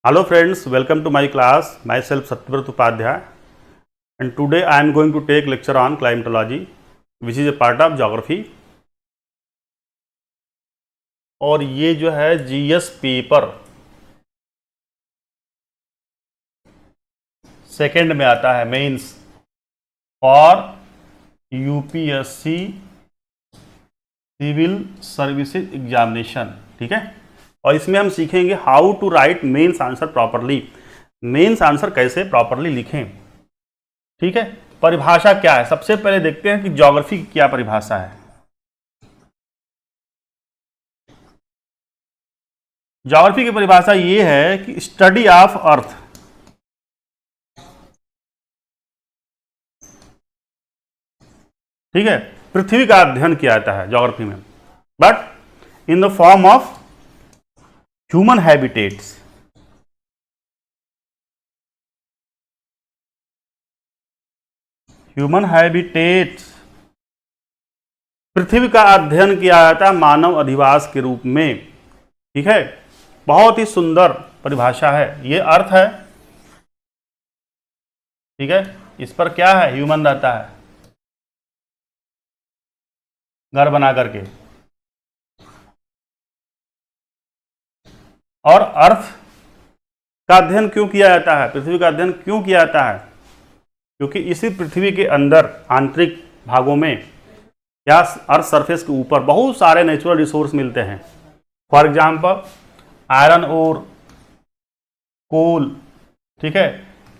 Hello friends, welcome to my class. Myself Satyavrat Upadhyay, and today I am going to take lecture on climatology, which is a part of geography. और ये जो है GS paper second में आता है, mains for UPSC civil services examination. ठीक है, और इसमें हम सीखेंगे how to write mains answer properly. Mains answer कैसे प्रॉपरली लिखें। ठीक है, परिभाषा क्या है, सबसे पहले देखते हैं कि ज्योग्राफी की क्या परिभाषा है। ज्योग्राफी की परिभाषा ये है कि स्टडी ऑफ अर्थ। ठीक है, पृथ्वी का अध्ययन किया जाता है ज्योग्राफी में, but in the form of human habitats. Human habitats, पृथ्वी का अध्ययन किया जाता है मानव अधिवास के रूप में। ठीक है, बहुत ही सुंदर परिभाषा है, ये अर्थ है। ठीक है, इस पर क्या है, ह्यूमन रहता है घर बना करके। और अर्थ का अध्ययन क्यों किया जाता है, पृथ्वी का अध्ययन क्यों किया जाता है, क्योंकि इसी पृथ्वी के अंदर आंतरिक भागों में या अर्थ सरफेस के ऊपर बहुत सारे नेचुरल रिसोर्स मिलते हैं। फॉर एग्जाम्पल आयरन ओर, कोल, ठीक है,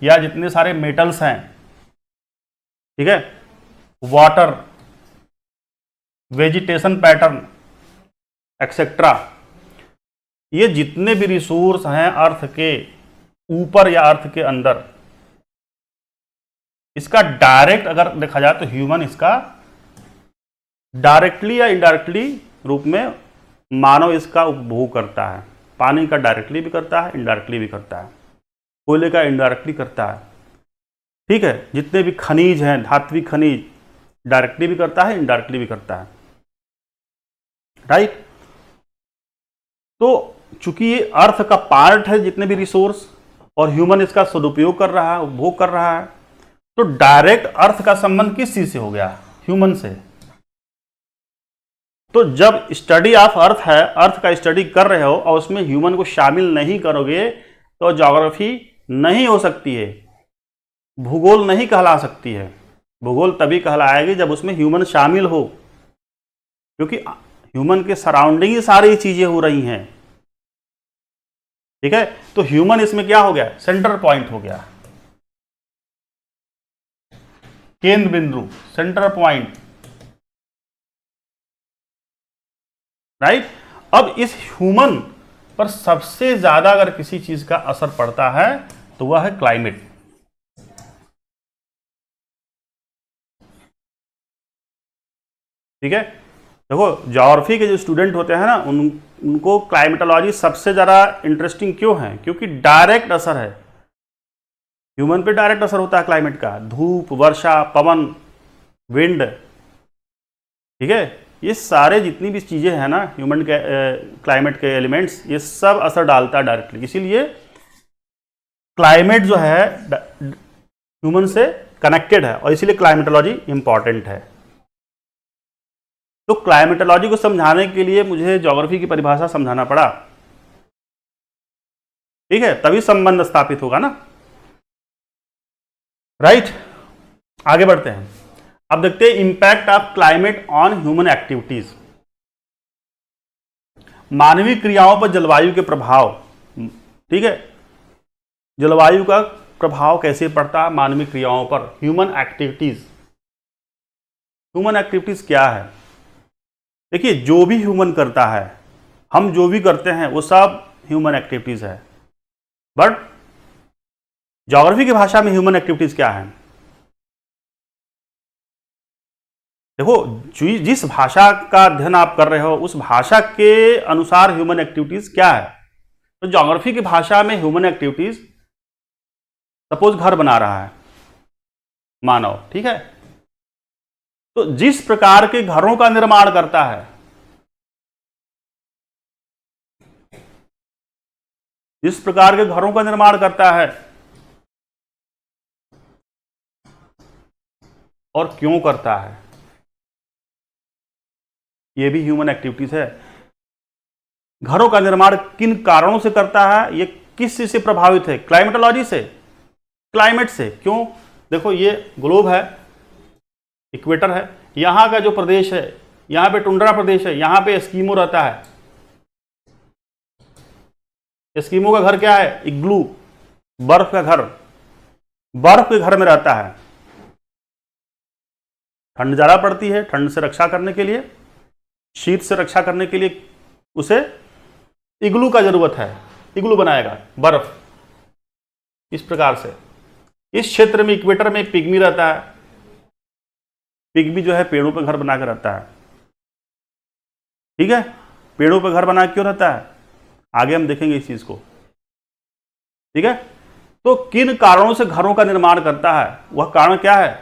या जितने सारे मेटल्स हैं, ठीक है, वाटर, वेजिटेशन पैटर्न एक्सेट्रा, ये जितने भी रिसोर्स हैं अर्थ के ऊपर या अर्थ के अंदर, इसका डायरेक्ट अगर देखा जाए तो ह्यूमन इसका डायरेक्टली या इनडायरेक्टली रूप में मानव इसका उपभोग करता है। पानी का डायरेक्टली भी करता है, इनडायरेक्टली भी करता है, कोयले का इनडायरेक्टली करता है। ठीक है, जितने भी खनिज हैं, धात्विक खनिज, डायरेक्टली भी करता है, इनडायरेक्टली भी करता है। राइट, तो चूंकि ये अर्थ का पार्ट है जितने भी रिसोर्स, और ह्यूमन इसका सदुपयोग कर रहा है, उपभोग कर रहा है, तो डायरेक्ट अर्थ का संबंध किस चीज से हो गया, ह्यूमन से। तो जब स्टडी ऑफ अर्थ है, अर्थ का स्टडी कर रहे हो और उसमें ह्यूमन को शामिल नहीं करोगे तो ज्योग्राफी नहीं हो सकती है, भूगोल नहीं कहला सकती है। भूगोल तभी कहलाएगी जब उसमें ह्यूमन शामिल हो, क्योंकि ह्यूमन के सराउंडिंग ही सारी चीजें हो रही हैं। ठीक है, तो ह्यूमन इसमें क्या हो गया, सेंटर पॉइंट हो गया, केंद्र बिंदु, सेंटर पॉइंट। राइट, अब इस ह्यूमन पर सबसे ज्यादा अगर किसी चीज का असर पड़ता है तो वह है क्लाइमेट। ठीक है, देखो ज्योग्राफी के जो स्टूडेंट होते हैं ना, उनको क्लाइमेटोलॉजी सबसे ज्यादा इंटरेस्टिंग क्यों है, क्योंकि डायरेक्ट असर है ह्यूमन पे, डायरेक्ट असर होता है क्लाइमेट का, धूप, वर्षा, पवन, विंड। ठीक है, ये सारे जितनी भी चीजें हैं ना ह्यूमन के क्लाइमेट के एलिमेंट्स, ये सब असर डालता है डायरेक्टली। इसीलिए क्लाइमेट जो है ह्यूमन से कनेक्टेड है, और इसीलिए क्लाइमेटोलॉजी इंपॉर्टेंट है। तो क्लाइमेटोलॉजी को समझाने के लिए मुझे ज्योग्राफी की परिभाषा समझाना पड़ा। ठीक है, तभी संबंध स्थापित होगा ना। राइट, आगे बढ़ते हैं। अब देखते हैं impact of climate on human activities, मानवीय क्रियाओं पर जलवायु के प्रभाव। ठीक है, जलवायु का प्रभाव कैसे पड़ता है मानवीय क्रियाओं पर, ह्यूमन एक्टिविटीज। ह्यूमन एक्टिविटीज क्या है, देखिए जो भी ह्यूमन करता है, हम जो भी करते हैं वो सब ह्यूमन एक्टिविटीज है। बट ज्योग्राफी की भाषा में ह्यूमन एक्टिविटीज क्या है, देखो जिस भाषा का अध्ययन आप कर रहे हो उस भाषा के अनुसार ह्यूमन एक्टिविटीज क्या है। तो ज्योग्राफी की भाषा में ह्यूमन एक्टिविटीज, सपोज घर बना रहा है मानव, ठीक है, तो जिस प्रकार के घरों का निर्माण करता है, इस प्रकार के घरों का निर्माण करता है और क्यों करता है, यह भी ह्यूमन एक्टिविटीज है। घरों का निर्माण किन कारणों से करता है, ये किस चीज से प्रभावित है, क्लाइमेटोलॉजी से, क्लाइमेट से। क्यों, देखो ये ग्लोब है, इक्वेटर है, यहां का जो प्रदेश है, यहां पे टुंड्रा प्रदेश है, यहां पे एस्कीमो रहता है। एस्कीमो का घर क्या है, इग्लू, बर्फ का घर, बर्फ के घर में रहता है। ठंड ज्यादा पड़ती है, ठंड से रक्षा करने के लिए, शीत से रक्षा करने के लिए उसे इग्लू का जरूरत है, इग्लू बनाएगा, बर्फ। इस प्रकार से इस क्षेत्र में, इक्वेटर में पिग्मी रहता है। पिग्मी जो है पेड़ों पर घर बनाकर रहता है, ठीक है। पेड़ों पर घर बना क्यों रहता है, आगे हम देखेंगे इस चीज को, ठीक है। तो किन कारणों से घरों का निर्माण करता है, वह कारण क्या है,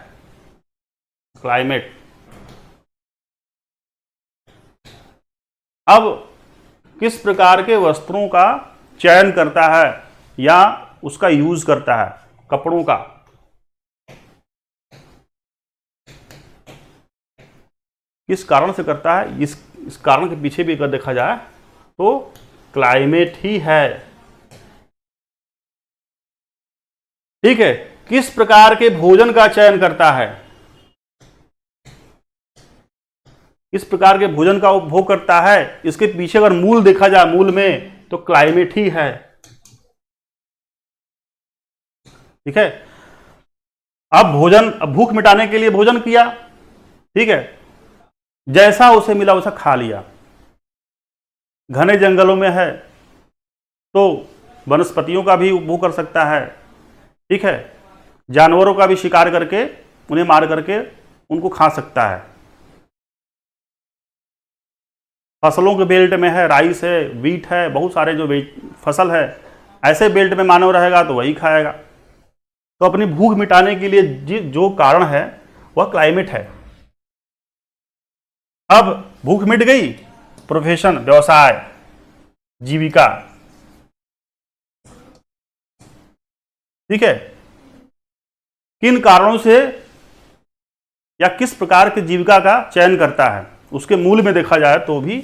क्लाइमेट। अब किस प्रकार के वस्त्रों का चयन करता है या उसका यूज करता है, कपड़ों का। किस कारण से करता है, इस कारण के पीछे भी अगर देखा जाए तो क्लाइमेट ही है, ठीक है। किस प्रकार के भोजन का चयन करता है, इस प्रकार के भोजन का उपभोग करता है, इसके पीछे अगर मूल देखा जाए, मूल में तो क्लाइमेट ही है, ठीक है। अब भोजन, अब भूख मिटाने के लिए भोजन किया, ठीक है, जैसा उसे मिला वैसा खा लिया। घने जंगलों में है तो वनस्पतियों का भी उपभोग कर सकता है, ठीक है। जानवरों का भी शिकार करके, उन्हें मार करके उनको खा सकता है। फसलों के बेल्ट में है, राइस है, वीट है, बहुत सारे जो फसल है, ऐसे बेल्ट में मानव रहेगा तो वही खाएगा। तो अपनी भूख मिटाने के लिए जो कारण है वह क्लाइमेट है। अब भूख मिट गई, प्रोफेशन, व्यवसाय, जीविका, ठीक है। किन कारणों से या किस प्रकार की जीविका का चयन करता है, उसके मूल में देखा जाए तो भी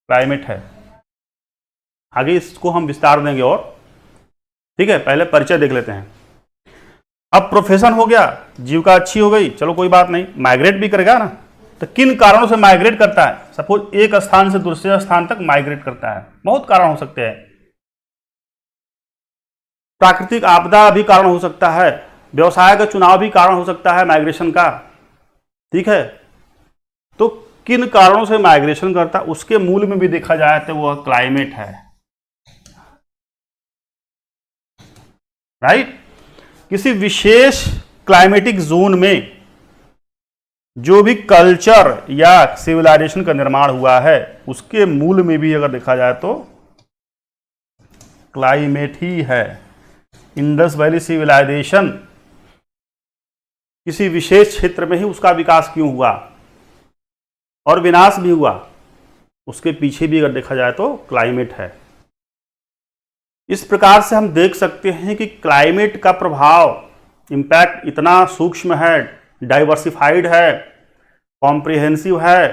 क्लाइमेट है। आगे इसको हम विस्तार देंगे और, ठीक है। पहले परिचय देख लेते हैं। अब प्रोफेशन हो गया, जीविका अच्छी हो गई, चलो कोई बात नहीं, माइग्रेट भी करेगा ना। तो किन कारणों से माइग्रेट करता है, सपोज एक स्थान से दूसरे स्थान तक माइग्रेट करता है, बहुत कारण हो सकते हैं। प्राकृतिक आपदा भी कारण हो सकता है, व्यवसाय का चुनाव भी कारण हो सकता है माइग्रेशन का, ठीक है। तो किन कारणों से माइग्रेशन करता है, उसके मूल में भी देखा जाए तो वह क्लाइमेट है, राइट। किसी विशेष क्लाइमेटिक जोन में जो भी कल्चर या सिविलाइजेशन का निर्माण हुआ है, उसके मूल में भी अगर देखा जाए तो क्लाइमेट ही है। इंडस वैली सिविलाइजेशन, किसी विशेष क्षेत्र में ही उसका विकास क्यों हुआ और विनाश भी हुआ, उसके पीछे भी अगर देखा जाए तो क्लाइमेट है। इस प्रकार से हम देख सकते हैं कि क्लाइमेट का प्रभाव, इम्पैक्ट इतना सूक्ष्म है, डाइवर्सिफाइड है, कॉम्प्रिहेंसिव है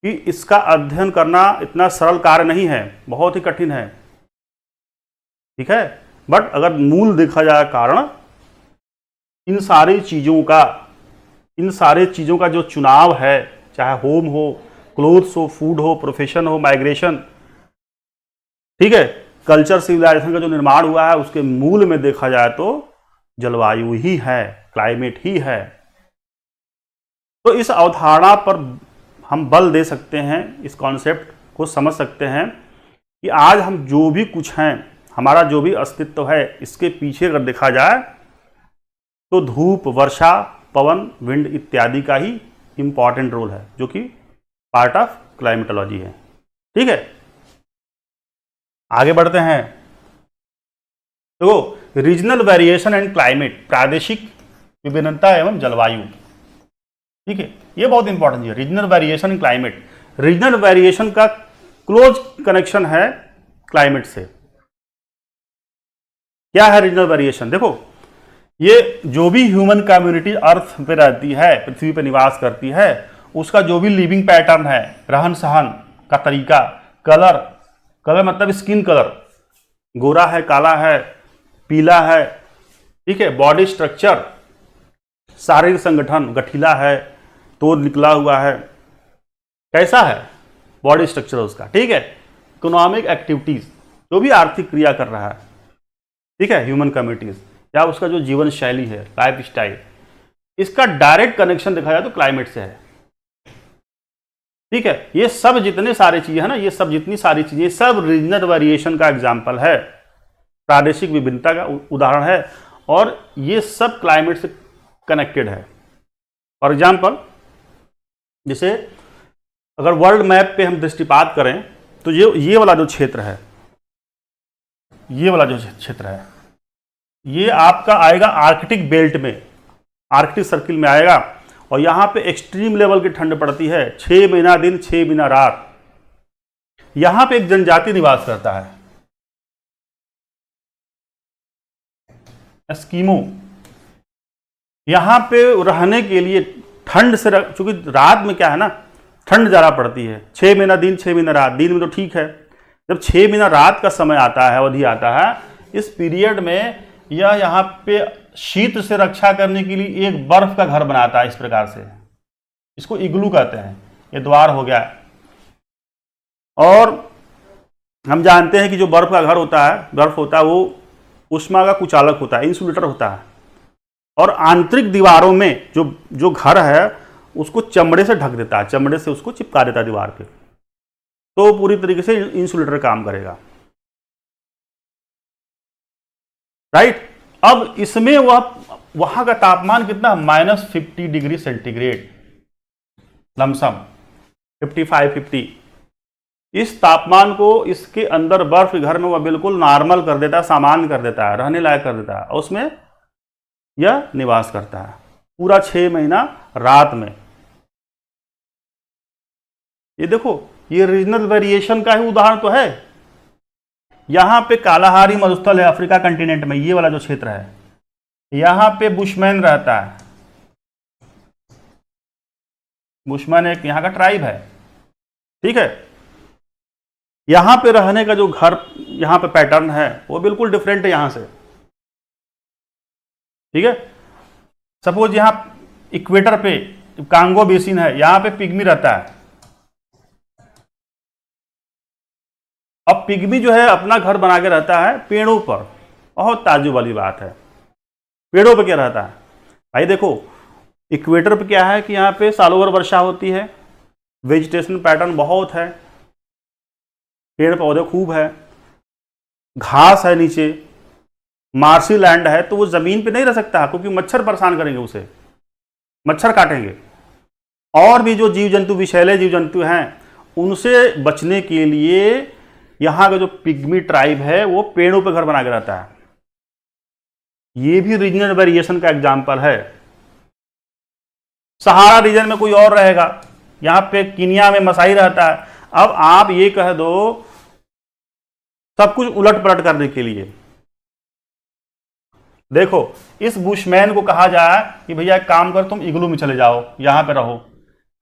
कि इसका अध्ययन करना इतना सरल कार्य नहीं है, बहुत ही कठिन है, ठीक है। बट अगर मूल देखा जाए कारण, इन सारी चीज़ों का जो चुनाव है, चाहे होम हो, क्लोथ्स हो, फूड हो, प्रोफेशन हो, माइग्रेशन, ठीक है, कल्चर सिविलाइजेशन का जो निर्माण हुआ है, उसके मूल में देखा जाए तो जलवायु ही है, क्लाइमेट ही है। तो इस अवधारणा पर हम बल दे सकते हैं, इस कॉन्सेप्ट को समझ सकते हैं कि आज हम जो भी कुछ हैं, हमारा जो भी अस्तित्व है, इसके पीछे अगर देखा जाए तो धूप, वर्षा, पवन, विंड इत्यादि का ही इंपॉर्टेंट रोल है, जो कि पार्ट ऑफ क्लाइमेटोलॉजी है, ठीक है। आगे बढ़ते हैं। तो रीजनल वेरिएशन एंड क्लाइमेट, प्रादेशिक विभिन्नता एवं जलवायु, ठीक है, ये बहुत इंपॉर्टेंट है। Regional variation and climate, regional variation का क्लोज कनेक्शन है क्लाइमेट से। क्या है रीजनल वेरिएशन? देखो, ये जो भी ह्यूमन कम्युनिटी अर्थ पे रहती है, पृथ्वी पे निवास करती है, उसका जो भी लिविंग पैटर्न है, रहन सहन का तरीका, कलर मतलब स्किन कलर, गोरा है, काला है, पीला है, ठीक है, बॉडी स्ट्रक्चर, शारीरिक संगठन गठीला है, तोड़ निकला हुआ है, कैसा है बॉडी स्ट्रक्चर उसका, ठीक है, इकोनॉमिक एक्टिविटीज, जो भी आर्थिक क्रिया कर रहा है, ठीक है, ह्यूमन कम्युनिटीज, या उसका जो जीवन शैली है, लाइफ स्टाइल, इसका डायरेक्ट कनेक्शन देखा जाए तो क्लाइमेट से है। ठीक है, ये सब जितने सारे चीजें है ना, ये सब जितनी सारी चीजें, सब रीजनल वेरिएशन का एग्जाम्पल है, प्रादेशिक विभिन्नता का उदाहरण है, और ये सब क्लाइमेट से कनेक्टेड है। फॉर एग्जाम्पल, जैसे अगर वर्ल्ड मैप पे हम दृष्टिपात करें तो ये वाला जो क्षेत्र है, ये वाला जो क्षेत्र है, ये आपका आएगा आर्कटिक बेल्ट में, आर्कटिक सर्किल में आएगा, और यहां पे एक्सट्रीम लेवल की ठंड पड़ती है, 6 महीना दिन 6 महीना रात। यहां पे एक जनजाति निवास करता है, एस्किमो। यहां पे रहने के लिए ठंड से, चूंकि रात में क्या है ना, ठंड ज़्यादा पड़ती है, 6 महीना दिन 6 महीना रात, दिन में तो ठीक है, जब 6 महीना रात का समय आता है, अवधि आता है, इस पीरियड में यह यहाँ पे शीत से रक्षा करने के लिए एक बर्फ का घर बनाता है, इस प्रकार से, इसको इग्लू कहते हैं। ये द्वार हो गया। और हम जानते हैं कि जो बर्फ का घर होता है, वो ऊष्मा का कुचालक होता है, इंसुलेटर होता है, और आंतरिक दीवारों में जो घर है उसको चमड़े से ढक देता है, चमड़े से उसको चिपका देता है दीवार पे, तो पूरी तरीके से इंसुलेटर काम करेगा, राइट। अब इसमें वहां का तापमान कितना, -50 डिग्री सेंटीग्रेड, लमसम 55-50। इस तापमान को इसके अंदर बर्फ के घर में वह बिल्कुल नॉर्मल कर देता है, सामान्य कर देता है, रहने लायक कर देता है, और उसमें यह निवास करता है पूरा 6 महीना रात में। ये देखो, ये रीजनल वेरिएशन का ही उदाहरण तो है। यहां पे कालाहारी मरुस्थल है अफ्रीका कंटिनेंट में, ये वाला जो क्षेत्र है, यहां पे बुशमैन रहता है। बुशमैन एक यहां का ट्राइब है, ठीक है। यहां पे रहने का जो घर, यहां पे पैटर्न है वो बिल्कुल डिफरेंट है यहां से, ठीक है। सपोज यहां इक्वेटर पे कांगो बेसिन है, यहां पे पिग्मी रहता है। अब पिग्मी जो है अपना घर बना के रहता है पेड़ों पर, बहुत ताज्जुब वाली बात है। पेड़ों पे क्या रहता है भाई? देखो, इक्वेटर पे क्या है कि यहाँ पे सालों भर वर्षा होती है, वेजिटेशन पैटर्न बहुत है, पेड़ पौधे खूब है, घास है नीचे, मार्सी लैंड है, तो वो जमीन पे नहीं रह सकता क्योंकि मच्छर परेशान करेंगे उसे, मच्छर काटेंगे। और भी जो जीव जंतु, विषैले जीव जंतु हैं, उनसे बचने के लिए यहाँ का जो पिग्मी ट्राइब है वो पेड़ों पे घर बना के रहता है। ये भी रीजनल वेरिएशन का एग्जाम्पल है। सहारा रीजन में कोई और रहेगा, यहाँ पे कीनिया में मसाई रहता है। अब आप ये कह दो सब कुछ उलट पलट करने के लिए, देखो इस बुशमैन को कहा जाए कि भैया एक काम कर, तुम इग्लू में चले जाओ, यहां पे रहो,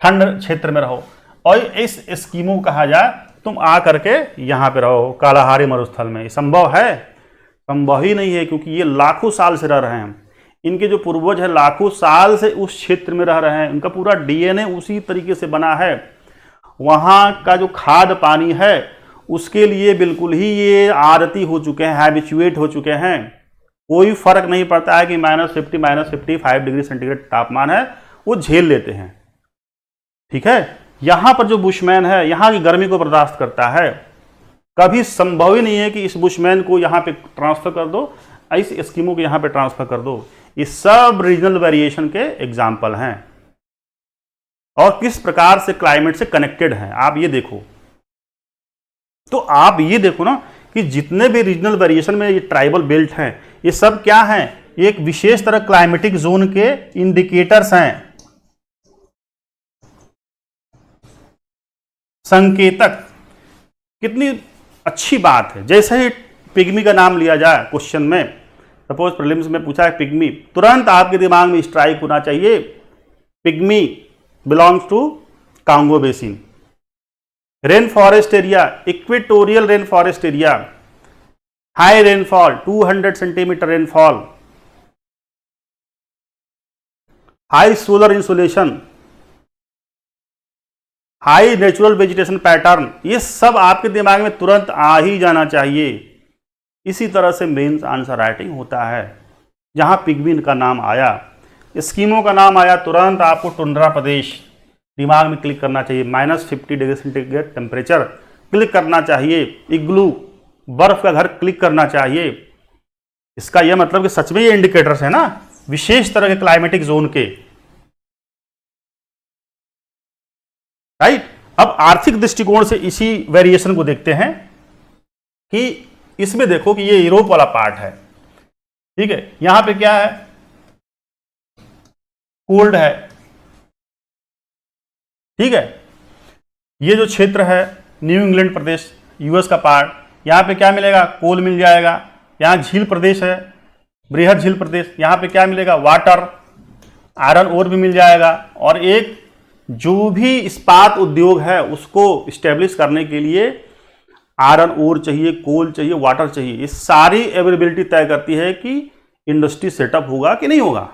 ठंड क्षेत्र में रहो, और इस एस्किमो को कहा जाए तुम आ करके यहां पे रहो कालाहारी मरुस्थल में। संभव है? संभव ही नहीं है, क्योंकि ये लाखों साल से रह रहे हैं। इनके जो पूर्वज है लाखों साल से उस क्षेत्र में रह रहे हैं, उनका पूरा डीएनए उसी तरीके से बना है। वहां का जो खाद पानी है उसके लिए बिल्कुल ही ये आदती हो चुके हैं, हैबिचुएट हो चुके हैं। कोई फर्क नहीं पड़ता है कि -50 -55 डिग्री सेंटीग्रेड तापमान है, वो झेल लेते हैं, ठीक है। यहां पर जो बुशमैन है यहां की गर्मी को बर्दाश्त करता है। कभी संभव ही नहीं है कि इस बुशमैन को यहां पे ट्रांसफर कर दो, इस एस्किमो को यहां पे ट्रांसफर कर दो। ये सब रीजनल वेरिएशन के एग्जाम्पल हैं, और किस प्रकार से क्लाइमेट से कनेक्टेड हैं आप ये देखो। तो आप ये देखो ना कि जितने भी रीजनल वेरिएशन में ये ट्राइबल बेल्ट हैं, ये सब क्या हैं? एक विशेष तरह क्लाइमेटिक जोन के इंडिकेटर्स हैं। संकेतक, कितनी अच्छी बात है। जैसे ही पिग्मी का नाम लिया जाए क्वेश्चन में, सपोज प्रीलिम्स में पूछा है पिग्मी, तुरंत आपके दिमाग में स्ट्राइक होना चाहिए pygmy belongs to Congo basin. Rain forest area, equatorial rain forest area, high rainfall 200 centimetre rainfall, high solar insulation, high natural vegetation pattern, ये सब आपके दिमाग में तुरंत आ ही जाना चाहिए। इसी तरह से मेंस आंसर राइटिंग होता है। जहां पिग्मी का नाम आया, स्कीमो का नाम आया, तुरंत आपको टुंड्रा प्रदेश दिमाग में क्लिक करना चाहिए। -50 डिग्री सेंटीग्रेड टेम्परेचर क्लिक करना चाहिए। इग्लू, बर्फ का घर क्लिक करना चाहिए। इसका यह मतलब कि सच में ये इंडिकेटर्स है ना विशेष तरह के क्लाइमेटिक जोन के, राइट। अब आर्थिक दृष्टिकोण से इसी वेरिएशन को देखते हैं कि इसमें देखो कि ये यूरोप वाला पार्ट है, ठीक है। यहां पे क्या है, कोल्ड है, ठीक है। ये जो क्षेत्र है न्यू इंग्लैंड प्रदेश, यूएस का पार्ट, यहां पे क्या मिलेगा, कोल मिल जाएगा। यहां झील प्रदेश है, बृहद झील प्रदेश, यहां पे क्या मिलेगा, वाटर, आयरन ओर भी मिल जाएगा। और एक जो भी इस्पात उद्योग है उसको स्टेब्लिश करने के लिए आयरन ओर चाहिए, कोल चाहिए, वाटर चाहिए। ये सारी अवेलेबिलिटी तय करती है कि इंडस्ट्री सेटअप होगा कि नहीं होगा।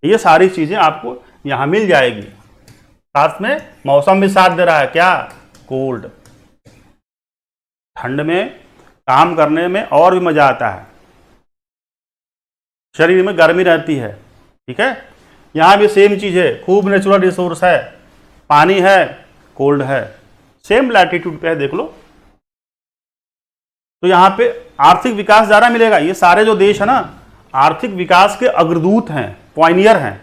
ये सारी चीजें आपको यहां मिल जाएगी। साथ में मौसम भी साथ दे रहा है, क्या, कोल्ड। ठंड में काम करने में और भी मजा आता है, शरीर में गर्मी रहती है, ठीक है। यहां भी सेम चीज है, खूब नेचुरल रिसोर्स है, पानी है, कोल्ड है, सेम लैटिट्यूड पे है, देख लो। तो यहां पे आर्थिक विकास ज्यादा मिलेगा। ये सारे जो देश है ना आर्थिक विकास के अग्रदूत हैं, पॉइनियर हैं,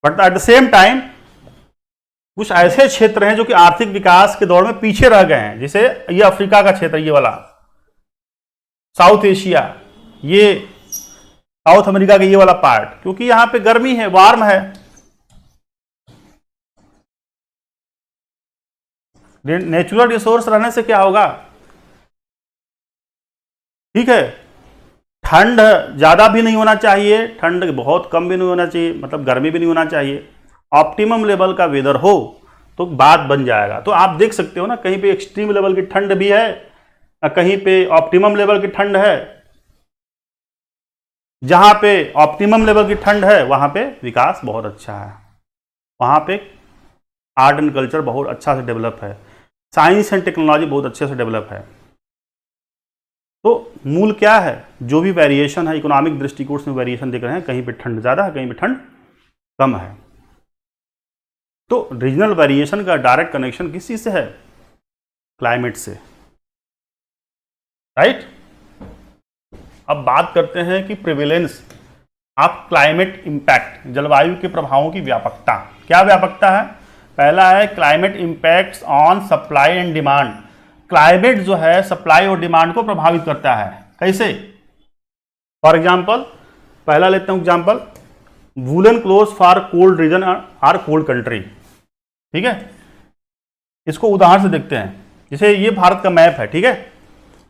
but at the same time कुछ ऐसे क्षेत्र हैं जो कि आर्थिक विकास के दौर में पीछे रह गए हैं। जैसे ये अफ्रीका का क्षेत्र, ये वाला साउथ एशिया, ये साउथ अमेरिका का ये वाला पार्ट, क्योंकि यहां पे गर्मी है, वार्म है। नेचुरल रिसोर्स रहने से क्या होगा, ठीक है। ठंड ज्यादा भी नहीं होना चाहिए, ठंड बहुत कम भी नहीं होना चाहिए, मतलब गर्मी भी नहीं होना चाहिए। ऑप्टिमम लेवल का वेदर हो तो बात बन जाएगा। तो आप देख सकते हो ना, कहीं पे एक्सट्रीम लेवल की ठंड भी है, कहीं पे ऑप्टिमम लेवल की ठंड है। जहां पे ऑप्टिमम लेवल की ठंड है वहां पे विकास बहुत अच्छा है, वहां पे आर्ट एंड कल्चर बहुत अच्छा से डेवलप है, साइंस एंड टेक्नोलॉजी बहुत अच्छे से डेवलप है। तो मूल क्या है, जो भी वेरिएशन है इकोनॉमिक दृष्टिकोण से वेरिएशन देख रहे हैं, कहीं पे ठंड ज्यादा है, कहीं पे ठंड कम है। तो रीजनल वेरिएशन का डायरेक्ट कनेक्शन किस चीज से है, क्लाइमेट से, राइट। अब बात करते हैं कि प्रिवेलेंस ऑफ क्लाइमेट इंपैक्ट, जलवायु के प्रभावों की व्यापकता। क्या व्यापकता है, पहला है climate impacts on supply and demand. Climate जो है सप्लाई और डिमांड को प्रभावित करता है, कैसे। फॉर एग्जाम्पल, पहला लेते हैं example, woollen cloth for cold region or cold country, ठीक है। इसको उदाहरण से देखते हैं। जैसे ये भारत का मैप है, ठीक है।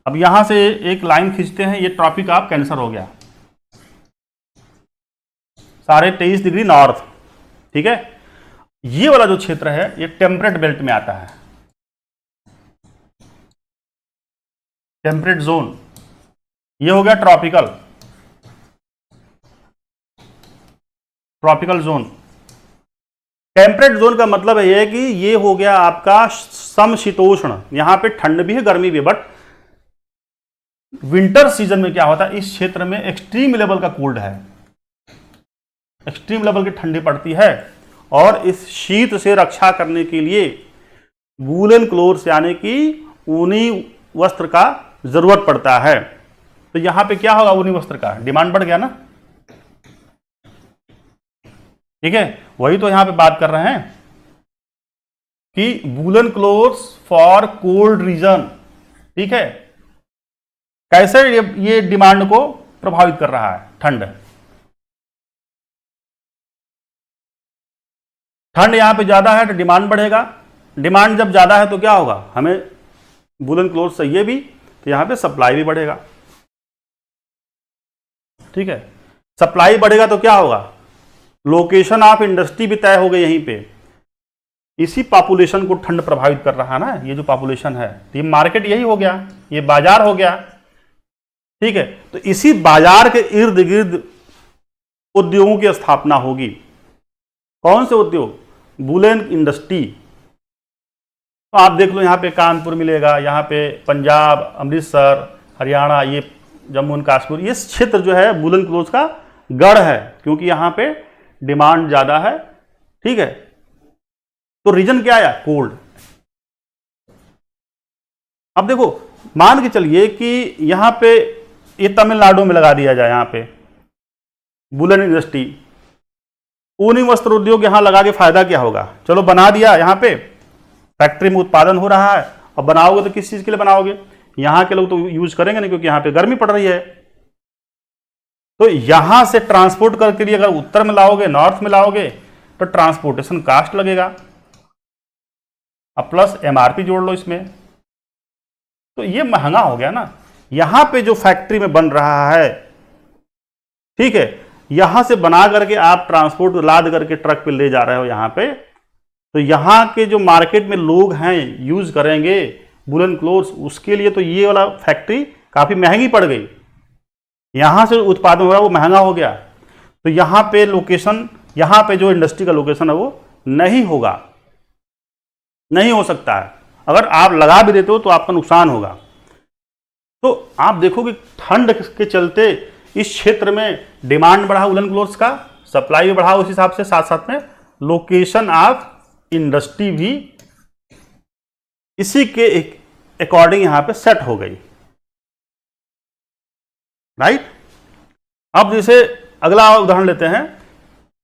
अब यहां से एक लाइन खींचते हैं, ये ट्रॉपिक ऑफ कैंसर हो गया, 23.5 डिग्री नॉर्थ, ठीक है। ये वाला जो क्षेत्र है ये टेम्परेट बेल्ट में आता है, टेम्परेट जोन। ये हो गया tropical, tropical zone. Temperate zone का मतलब है कि ये हो गया आपका समशीतोष्ण, यहां पे ठंड भी है गर्मी भी है। बट विंटर सीजन में क्या होता है, इस क्षेत्र में एक्सट्रीम लेवल का कोल्ड है, एक्सट्रीम लेवल की ठंडी पड़ती है। और इस शीत से रक्षा करने के लिए वूलन क्लोथ्स यानी कि ऊनी वस्त्र का जरूरत पड़ता है। तो यहां पे क्या होगा, ऊनी वस्त्र का डिमांड बढ़ गया ना, ठीक है। वही तो यहां पे बात कर रहे हैं कि woollen clothes for cold reason, ठीक है। कैसे ये डिमांड को प्रभावित कर रहा है, ठंड। ठंड यहां पे ज्यादा है तो डिमांड बढ़ेगा, डिमांड जब ज़्यादा है तो क्या होगा, हमें वूलन क्लोथ चाहिए भी, तो यहाँ पे सप्लाई भी बढ़ेगा। ठीक है, सप्लाई बढ़ेगा तो क्या होगा, लोकेशन ऑफ इंडस्ट्री भी तय हो गई यहीं पे। इसी पॉपुलेशन को ठंड प्रभावित कर रहा है ना, ये जो पॉपुलेशन है, तो ये मार्केट यही हो गया, ये बाजार हो गया। ठीक है, तो इसी बाजार के इर्द गिर्द उद्योगों की स्थापना होगी। कौन से उद्योग, वूलन इंडस्ट्री। तो आप देख लो, यहाँ पे कानपुर मिलेगा, यहाँ पे पंजाब, अमृतसर, हरियाणा, ये जम्मू एंड कश्मीर, ये क्षेत्र जो है वूलन क्लोथ का गढ़ है, क्योंकि यहाँ पे डिमांड ज़्यादा है। ठीक है, तो रीजन क्या आया, कोल्ड। अब देखो, मान के चलिए कि यहाँ पे ये तमिलनाडु में लगा दिया जाए, यहाँ पे वूलन इंडस्ट्री, ऊनी वस्त्र उद्योग यहाँ लगा के फायदा क्या होगा। चलो बना दिया, यहाँ पे फैक्ट्री में उत्पादन हो रहा है, और बनाओगे तो किस चीज़ के लिए बनाओगे, यहाँ के लोग तो यूज करेंगे नहीं, क्योंकि यहाँ पे गर्मी पड़ रही है। तो यहां से ट्रांसपोर्ट करके लिए अगर उत्तर में लाओगे, नॉर्थ में लाओगे, तो ट्रांसपोर्टेशन कास्ट लगेगा, अब प्लस एमआरपी जोड़ लो इसमें, तो ये महंगा हो गया ना। यहां पे जो फैक्ट्री में बन रहा है, ठीक है, यहां से बना करके आप ट्रांसपोर्ट लाद करके ट्रक पे ले जा रहे हो यहाँ पे, तो यहाँ के जो मार्केट में लोग हैं यूज करेंगे वूलन क्लोथ्स, उसके लिए तो ये वाला फैक्ट्री काफी महंगी पड़ गई। यहां से उत्पादन हो रहा है वो महंगा हो गया, तो यहाँ पे लोकेशन, यहाँ पे जो इंडस्ट्री का लोकेशन है वो नहीं होगा, नहीं हो सकता है। अगर आप लगा भी देते हो तो आपका नुकसान होगा। तो आप देखो कि ठंड के चलते इस क्षेत्र में डिमांड बढ़ा वूलन क्लोथ्स का, सप्लाई भी बढ़ा उस हिसाब से, साथ साथ में लोकेशन ऑफ इंडस्ट्री भी इसी के अकॉर्डिंग यहां पे सेट हो गई, राइट। अब जैसे अगला उदाहरण लेते हैं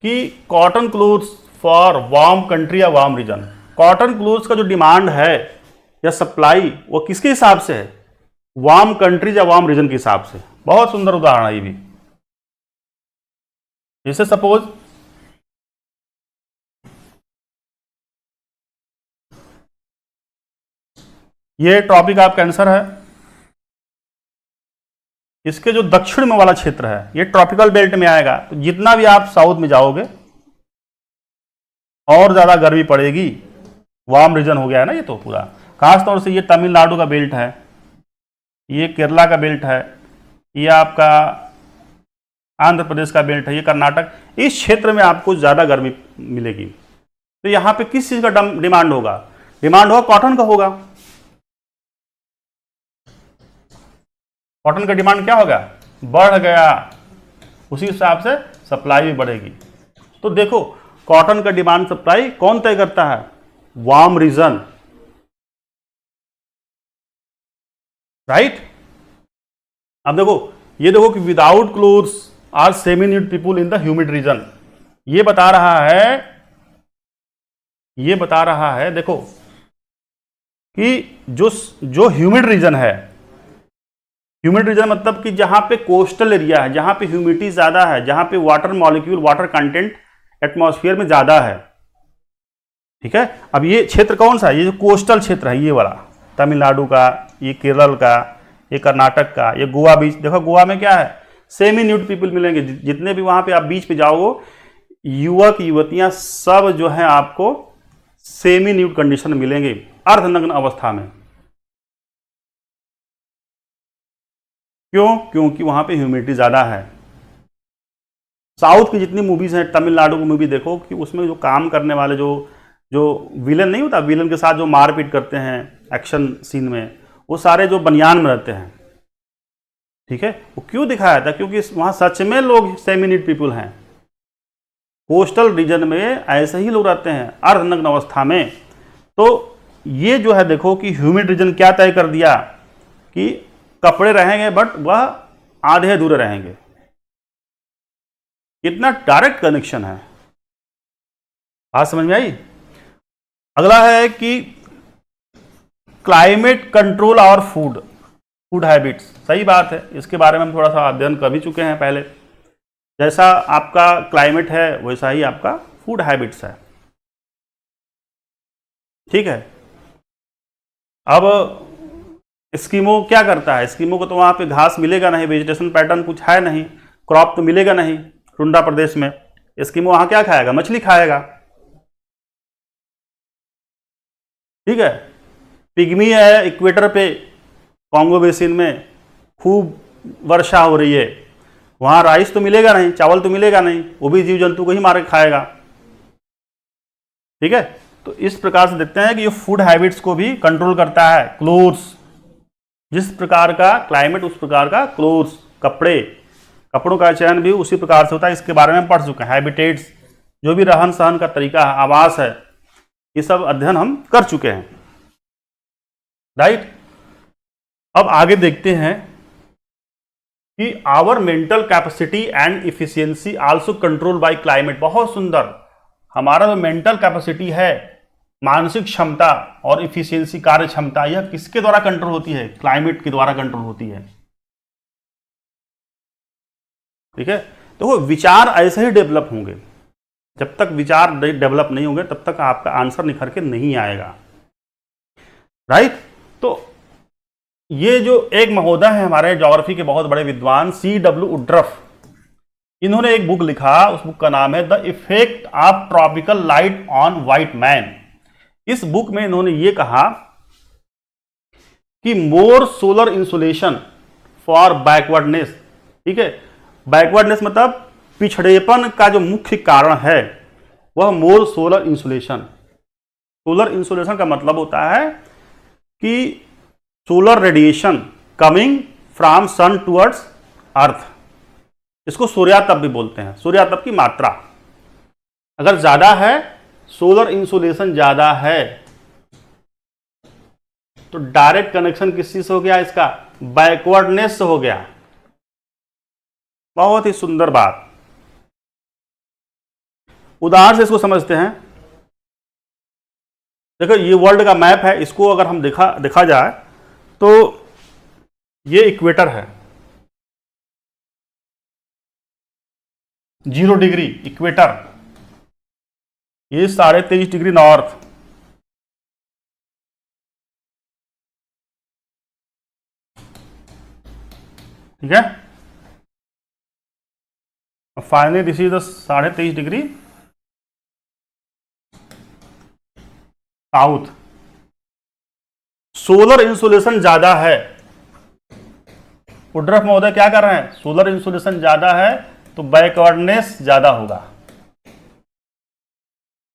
कि cotton clothes for warm country या वार्म रीजन। कॉटन क्लोथ्स का जो डिमांड है या सप्लाई, वो किसके हिसाब से है, वार्म कंट्री या वार्म रीजन के हिसाब से। बहुत सुंदर उदाहरण है ये भी। जैसे सपोज ये ट्रॉपिक ऑफ कैंसर है, इसके जो दक्षिण में वाला क्षेत्र है ये ट्रॉपिकल बेल्ट में आएगा। तो जितना भी आप साउथ में जाओगे और ज्यादा गर्मी पड़ेगी, वार्म रीजन हो गया है ना ये तो पूरा। खासतौर से ये तमिलनाडु का बेल्ट है, ये केरला का बेल्ट है, ये आपका आंध्र प्रदेश का बेल्ट है, ये कर्नाटक, इस क्षेत्र में आपको ज्यादा गर्मी मिलेगी। तो यहाँ पे किस चीज का डिमांड होगा, डिमांड होगा कॉटन का होगा। कॉटन का डिमांड क्या होगा, बढ़ गया, उसी हिसाब से सप्लाई भी बढ़ेगी। तो देखो कॉटन का डिमांड सप्लाई कौन तय करता है, वार्म रीजन, राइट। अब देखो, ये देखो कि without clothes or semi nude people in the humid region, ये बता रहा है, ये बता रहा है देखो कि जो ह्यूमिड रीजन है, ह्यूमिड रीजन मतलब कि जहां पे कोस्टल एरिया है, जहां पे ह्यूमिडिटी ज्यादा है, जहां पे water molecule, water content atmosphere में ज्यादा है। ठीक है, अब ये क्षेत्र कौन सा है, ये जो कोस्टल क्षेत्र है, ये वाला तमिलनाडु का, ये केरल का, ये कर्नाटक का, ये गोवा बीच। देखो गोवा में क्या है, सेमी न्यूड पीपल मिलेंगे, जितने भी वहां पे आप बीच पे जाओगे, युवक युवतियां सब जो है आपको सेमी न्यूड कंडीशन मिलेंगे, अर्धनग्न अवस्था में। क्यों, क्योंकि वहां पे ह्यूमिडिटी ज्यादा है। साउथ की जितनी मूवीज हैं, तमिलनाडु की मूवी देखो कि उसमें जो काम करने वाले जो विलन नहीं होता, विलन के साथ जो मारपीट करते हैं एक्शन सीन में, वो सारे जो बनियान में रहते हैं। ठीक है, वो क्यों दिखाया था, क्योंकि वहां सच में लोग सेमी न्यूड पीपुल हैं। कोस्टल रीजन में ऐसे ही लोग रहते हैं अर्धनग्न अवस्था में। तो ये जो है देखो कि ह्यूमिड रीजन क्या तय कर दिया कि कपड़े रहेंगे बट वह आधे अधूरे रहेंगे। इतना डायरेक्ट कनेक्शन है, बात समझ में आई। अगला है कि क्लाइमेट कंट्रोल और फूड हैबिट्स। सही बात है, इसके बारे में हम थोड़ा सा अध्ययन कर भी चुके हैं पहले। जैसा आपका क्लाइमेट है वैसा ही आपका फूड हैबिट्स है। ठीक है। अब एस्किमो क्या करता है, एस्किमो को तो वहां पे घास मिलेगा नहीं, वेजिटेशन पैटर्न कुछ है नहीं, क्रॉप तो मिलेगा नहीं टुंड्रा प्रदेश में। एस्किमो वहां क्या खाएगा, मछली खाएगा। ठीक है। पिग्मी है इक्वेटर पे, कॉन्गो बेसिन में खूब वर्षा हो रही है, वहां राइस तो मिलेगा नहीं, चावल तो मिलेगा नहीं, वो भी जीव जंतु को ही मार के खाएगा। ठीक है। तो इस प्रकार से देखते हैं कि ये फूड हैबिट्स को भी कंट्रोल करता है। क्लोथ्स, जिस प्रकार का क्लाइमेट उस प्रकार का क्लोथ्स, कपड़ों का चयन भी उसी प्रकार से होता है। इसके बारे में पढ़ चुके हैं। हैबिटेट्स, जो भी रहन सहन का तरीका है, आवास है, ये सब अध्ययन हम कर चुके हैं। राइट। अब आगे देखते हैं कि our mental capacity and efficiency also control by climate. बहुत सुंदर। हमारा जो मेंटल कैपेसिटी है, मानसिक क्षमता और इफिशियंसी, कार्य क्षमता, यह किसके द्वारा कंट्रोल होती है, क्लाइमेट के द्वारा कंट्रोल होती है। ठीक है। तो विचार ऐसे ही डेवलप होंगे, जब तक विचार डेवलप नहीं होंगे तब तक आपका आंसर निखर के नहीं आएगा। राइट। तो ये जो एक महोदय है हमारे ज्योग्राफी के बहुत बड़े विद्वान, C.W. वुड्रफ, इन्होंने एक बुक लिखा, उस बुक का नाम है the effect of tropical light on white man. इस बुक में इन्होंने ये कहा कि मोर सोलर इंसुलेशन फॉर बैकवर्डनेस। ठीक है। बैकवर्डनेस मतलब पिछड़ेपन का जो मुख्य कारण है वह more solar insulation. Solar insulation का मतलब होता है कि solar radiation coming from sun towards earth. इसको सूर्यातप भी बोलते हैं। सूर्यातप की मात्रा अगर ज्यादा है, सोलर इंसुलेशन ज्यादा है, तो डायरेक्ट कनेक्शन किस चीज से हो गया, इसका बैकवर्डनेस से हो गया। बहुत ही सुंदर बात। उदाहरण से इसको समझते हैं। देखो ये वर्ल्ड का मैप है, इसको अगर हम देखा जाए तो ये इक्वेटर है, 0 डिग्री इक्वेटर, ये 23.5 डिग्री नॉर्थ, ठीक है। Finally this is the 23.5 degree south. Solar insulation ज्यादा है। वुड्रफ महोदय क्या कर रहे हैं, सोलर इंसुलेशन ज्यादा है तो बैकवर्डनेस ज्यादा होगा।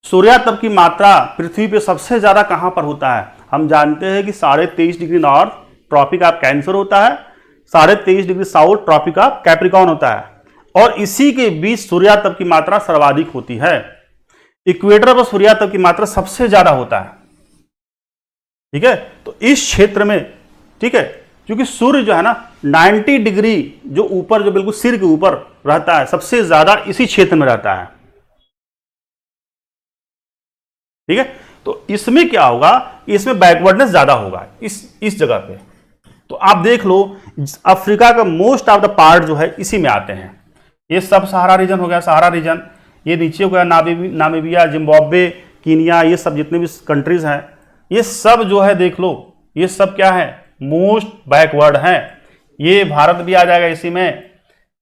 सूर्यातप की मात्रा पृथ्वी पे सबसे ज्यादा कहां पर होता है, हम जानते हैं कि 23.5 degree north tropic of Cancer होता है, 23.5 degree south tropic of Capricorn होता है, और इसी के बीच सूर्यातप की मात्रा सर्वाधिक होती है। इक्वेटर पर सूर्यातप की मात्रा सबसे ज्यादा होता है। ठीक है। तो इस क्षेत्र में, ठीक है, क्योंकि सूर्य जो है ना 90 डिग्री जो ऊपर, जो बिल्कुल सिर के ऊपर रहता है, सबसे ज्यादा इसी क्षेत्र में रहता है। ठीक है। तो इसमें क्या होगा, इसमें बैकवर्डनेस ज्यादा होगा इस जगह पे। तो आप देख लो, अफ्रीका का मोस्ट ऑफ द पार्ट जो है इसी में आते हैं। ये सब सहारा रीजन हो गया, सहारा रीजन, ये नीचे हो गया नामीबिया, जिम्बाब्वे, कीनिया, ये सब जितने भी कंट्रीज हैं, ये सब जो है देख लो, ये सब क्या है, मोस्ट बैकवर्ड हैं। ये भारत भी आ जाएगा इसी में,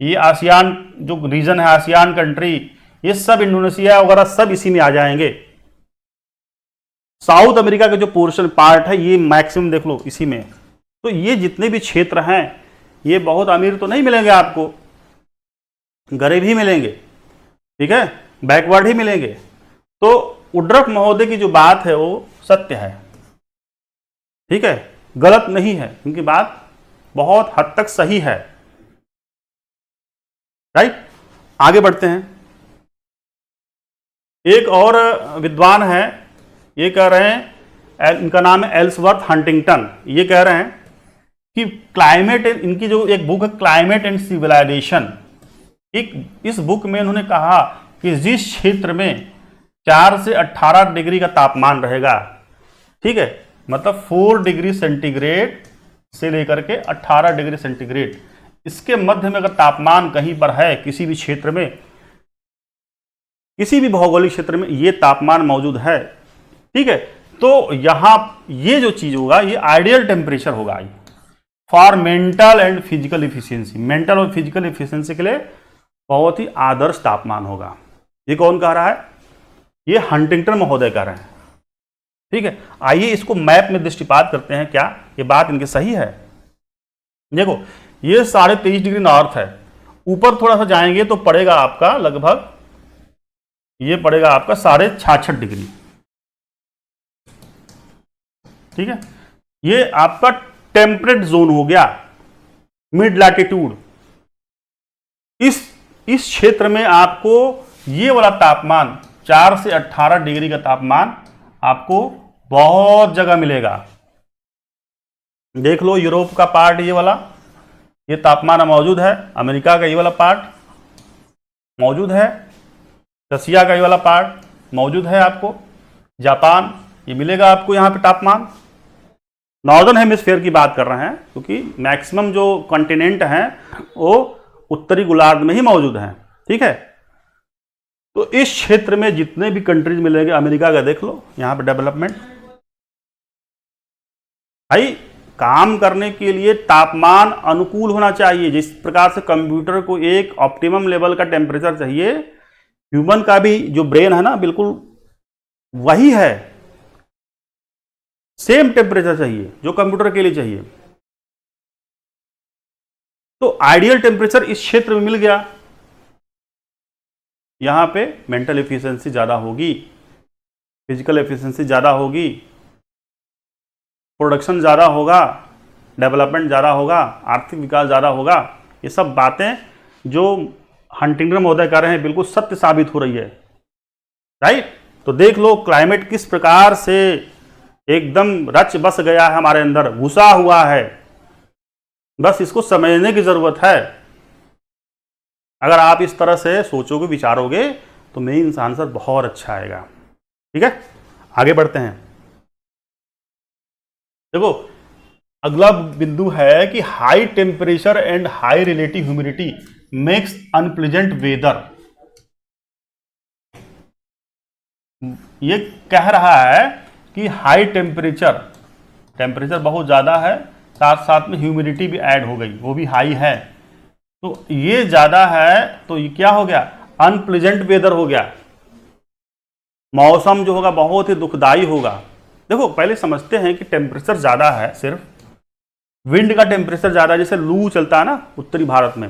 ये आसियान जो रीजन है, आसियान कंट्री, ये सब इंडोनेशिया वगैरह सब इसी में आ जाएंगे। साउथ अमेरिका का जो पोर्शन पार्ट है ये मैक्सिमम देख लो इसी में। तो ये जितने भी क्षेत्र हैं ये बहुत अमीर तो नहीं मिलेंगे आपको, गरीब ही मिलेंगे। ठीक है, बैकवर्ड ही मिलेंगे। तो वुड्रफ महोदय की जो बात है वो सत्य है। ठीक है, गलत नहीं है, उनकी बात बहुत हद तक सही है। राइट, आगे बढ़ते हैं। एक और विद्वान है, ये कह रहे हैं, इनका नाम है एल्सवर्थ हंटिंगटन। ये कह रहे हैं कि क्लाइमेट, इनकी जो एक बुक है क्लाइमेट एंड सिविलाइजेशन, इस बुक में उन्होंने कहा कि जिस क्षेत्र में 4 से 18 डिग्री का तापमान रहेगा, ठीक है, मतलब 4 डिग्री सेंटीग्रेड से लेकर के 18 डिग्री सेंटीग्रेड, इसके मध्य में अगर तापमान कहीं पर है किसी भी क्षेत्र में, किसी भी भौगोलिक क्षेत्र में ये तापमान मौजूद है, ठीक है, तो यहां ये जो चीज होगा ये आइडियल टेम्परेचर होगा for mental and physical efficiency. Mental और फिजिकल इफिशियंसी के लिए बहुत ही आदर्श तापमान होगा। ये कौन कह रहा है? ये हंटिंगटन महोदय कह रहे हैं। ठीक है, आइए इसको मैप में दृष्टिपात करते हैं, क्या ये बात इनकी सही है? देखो ये 23.5 डिग्री नॉर्थ है, ऊपर थोड़ा सा जाएंगे तो पड़ेगा आपका लगभग, ये पड़ेगा आपका 66.5 डिग्री। ठीक है, ये आपका टेम्परेट जोन हो गया, मिड लैटिट्यूड। इस क्षेत्र में आपको ये वाला तापमान 4 से 18 डिग्री का तापमान आपको बहुत जगह मिलेगा। देख लो यूरोप का पार्ट ये वाला, ये तापमान मौजूद है। अमेरिका का ये वाला पार्ट मौजूद है। रसिया का ये वाला पार्ट मौजूद है आपको। जापान, ये मिलेगा आपको यहाँ पे तापमान। नॉर्दर्न हेमिस्फीयर की बात कर रहे हैं क्योंकि मैक्सिमम जो कॉन्टिनेंट हैं वो उत्तरी गोलार्ध में ही मौजूद हैं। ठीक है, तो इस क्षेत्र में जितने भी कंट्रीज मिलेंगे, अमेरिका का देख लो यहाँ पे डेवलपमेंट। भाई काम करने के लिए तापमान अनुकूल होना चाहिए। जिस प्रकार से कंप्यूटर को एक ऑप्टिमम लेवल का टेम्परेचर चाहिए, ह्यूमन का भी जो ब्रेन है ना बिल्कुल वही है, सेम टेम्परेचर चाहिए जो कंप्यूटर के लिए चाहिए। तो आइडियल टेम्परेचर इस क्षेत्र में मिल गया। यहां पे मेंटल एफिशिएंसी ज्यादा होगी, फिजिकल एफिशिएंसी ज्यादा होगी, प्रोडक्शन ज्यादा होगा, डेवलपमेंट ज्यादा होगा, आर्थिक विकास ज्यादा होगा। ये सब बातें जो हंटिंगटन महोदय कर रहे हैं बिल्कुल सत्य साबित हो रही है। राइट, तो देख लो क्लाइमेट किस प्रकार से एकदम रच बस गया है, हमारे अंदर घुसा हुआ है। बस इसको समझने की जरूरत है। अगर आप इस तरह से सोचोगे, विचारोगे तो मेन आंसर बहुत अच्छा आएगा। ठीक है, आगे बढ़ते हैं। देखो अगला बिंदु है कि high temperature and high relative humidity makes unpleasant weather. ये कह रहा है कि हाई टेम्परेचर बहुत ज्यादा है, साथ साथ में ह्यूमिडिटी भी ऐड हो गई, वो भी हाई है। तो ये ज्यादा है तो ये क्या हो गया? अनप्लेजेंट वेदर हो गया। मौसम जो होगा बहुत ही दुखदाई होगा। देखो पहले समझते हैं कि टेम्परेचर ज्यादा है, सिर्फ विंड का टेम्परेचर ज्यादा है। जैसे लू चलता है ना उत्तरी भारत में,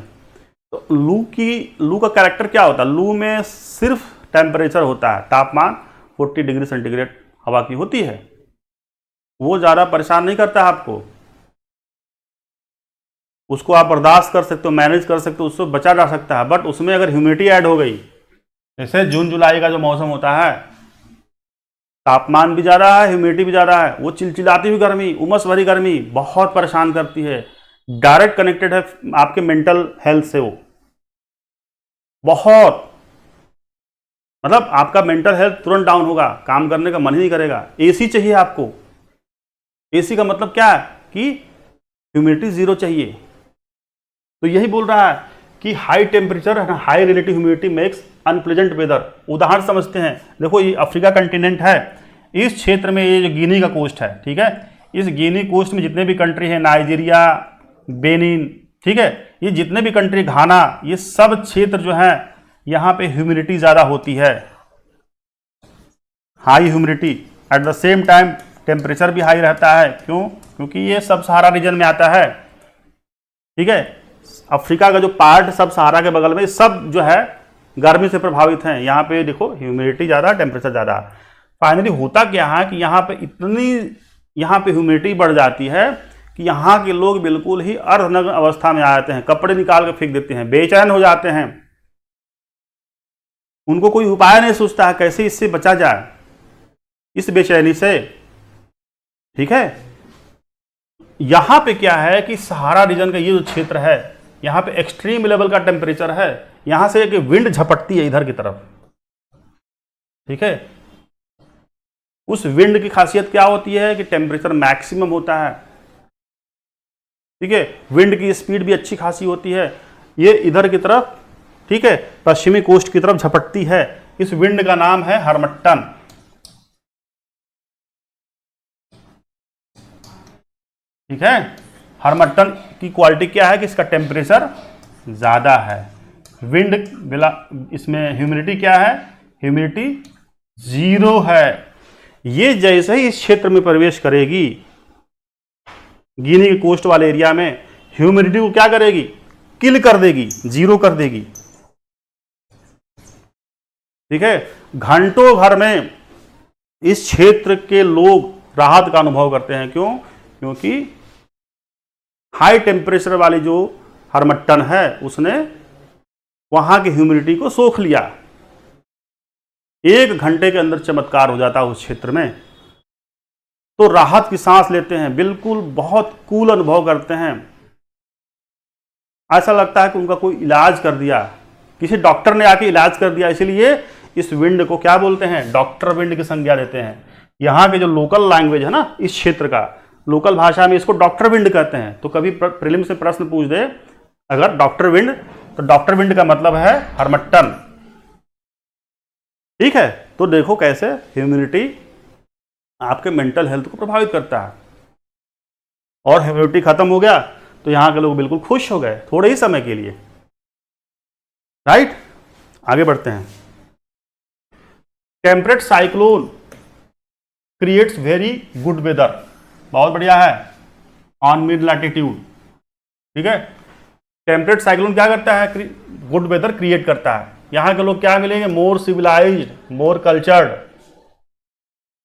तो लू का कैरेक्टर क्या होता है? लू में सिर्फ टेम्परेचर होता है, तापमान 40 डिग्री सेंटीग्रेड हवा की होती है, वो ज्यादा परेशान नहीं करता है आपको, उसको आप बर्दाश्त कर सकते हो, मैनेज कर सकते हो, उससे बचा जा सकता है। बट उसमें अगर ह्यूमिडिटी ऐड हो गई, जैसे जून जुलाई का जो मौसम होता है, तापमान भी ज़्यादा है, ह्यूमिडिटी भी ज़्यादा है, वो चिलचिलाती हुई गर्मी, उमस भरी गर्मी बहुत परेशान करती है। डायरेक्ट कनेक्टेड है आपके मेंटल हेल्थ से। वो बहुत मतलब आपका मेंटल हेल्थ तुरंत डाउन होगा, काम करने का मन ही नहीं करेगा। एसी चाहिए आपको। एसी का मतलब क्या है कि ह्यूमिडिटी जीरो चाहिए। तो यही बोल रहा है कि high temperature and high relative humidity makes unpleasant weather. उदाहरण समझते हैं। देखो ये अफ्रीका कंटिनेंट है, इस क्षेत्र में ये जो गिनी का कोस्ट है, ठीक है, इस गिनी कोस्ट में जितने भी कंट्री हैं, नाइजीरिया, बेनिन, ठीक है, ये जितने भी कंट्री, घाना, ये सब क्षेत्र जो है यहाँ पे ह्यूमिडिटी ज़्यादा होती है, high humidity. At the same time temperature भी हाई रहता है। क्यों? क्योंकि ये सब सहारा रीजन में आता है। ठीक है, अफ्रीका का जो पार्ट सब सहारा के बगल में, सब जो है गर्मी से प्रभावित हैं। यहाँ पे देखो ह्यूमिडिटी ज़्यादा, टेम्परेचर ज़्यादा। फाइनली होता क्या है कि यहाँ पे इतनी ह्यूमिडिटी बढ़ जाती है कि यहाँ के लोग बिल्कुल ही अर्धनग्न अवस्था में आ जाते हैं, कपड़े निकाल के फेंक देते हैं, बेचैन हो जाते हैं। उनको कोई उपाय नहीं सोचता है कैसे इससे बचा जाए, इस बेचैनी से। ठीक है, यहां पे क्या है कि सहारा रीजन का ये जो क्षेत्र है, यहां पे एक्सट्रीम लेवल का टेम्परेचर है, यहां से एक विंड झपटती है इधर की तरफ। ठीक है, उस विंड की खासियत क्या होती है कि टेम्परेचर मैक्सिमम होता है। ठीक है, विंड की स्पीड भी अच्छी खासी होती है। ये इधर की तरफ, ठीक है, पश्चिमी कोस्ट की तरफ झपटती है। इस विंड का नाम है हर्मट्टन। ठीक है। हरमट्टन की क्वालिटी क्या है कि इसका टेम्परेचर ज़्यादा है। विंड इसमें ह्यूमिडिटी क्या है, ह्यूमिडिटी 0 है। ये जैसे ही इस क्षेत्र में प्रवेश करेगी, गिनी के कोस्ट वाले एरिया में, ह्यूमिडिटी को क्या करेगी, किल कर देगी, 0 कर देगी। ठीक है। घंटों भर में इस क्षेत्र के लोग राहत का अनुभव करते हैं। क्यों? क्योंकि हाई टेम्परेचर वाली जो हरमट्टन है उसने वहां की ह्यूमिडिटी को सोख लिया। 1 घंटे के अंदर चमत्कार हो जाता है उस क्षेत्र में। तो राहत की सांस लेते हैं, बिल्कुल बहुत कूल अनुभव करते हैं। ऐसा लगता है कि उनका कोई इलाज कर दिया, किसी डॉक्टर ने आके इलाज कर दिया। इसलिए इस विंड को क्या बोलते हैं, डॉक्टर विंड की संज्ञा देते हैं। यहाँ के जो लोकल लैंग्वेज है ना इस क्षेत्र का, लोकल भाषा में इसको डॉक्टर विंड कहते हैं। तो कभी प्रीलिम्स से प्रश्न पूछ दे अगर डॉक्टर विंड, तो डॉक्टर विंड का मतलब है हरमट्टन। ठीक है। तो देखो कैसे ह्यूमिडिटी आपके मेंटल हेल्थ को प्रभावित करता है। और ह्यूमिडिटी खत्म हो गया तो यहां के लोग बिल्कुल खुश हो गए थोड़े ही समय के लिए। राइट, आगे बढ़ते हैं। Temperate cyclone creates very good weather, बहुत बढ़िया है, ऑन मिड लैटिट्यूड। ठीक है। टेम्परेट साइक्लोन क्या करता है, गुड वेदर क्रिएट करता है। यहां के लोग क्या मिलेंगे, मोर सिविलाइज्ड, मोर कल्चर्ड।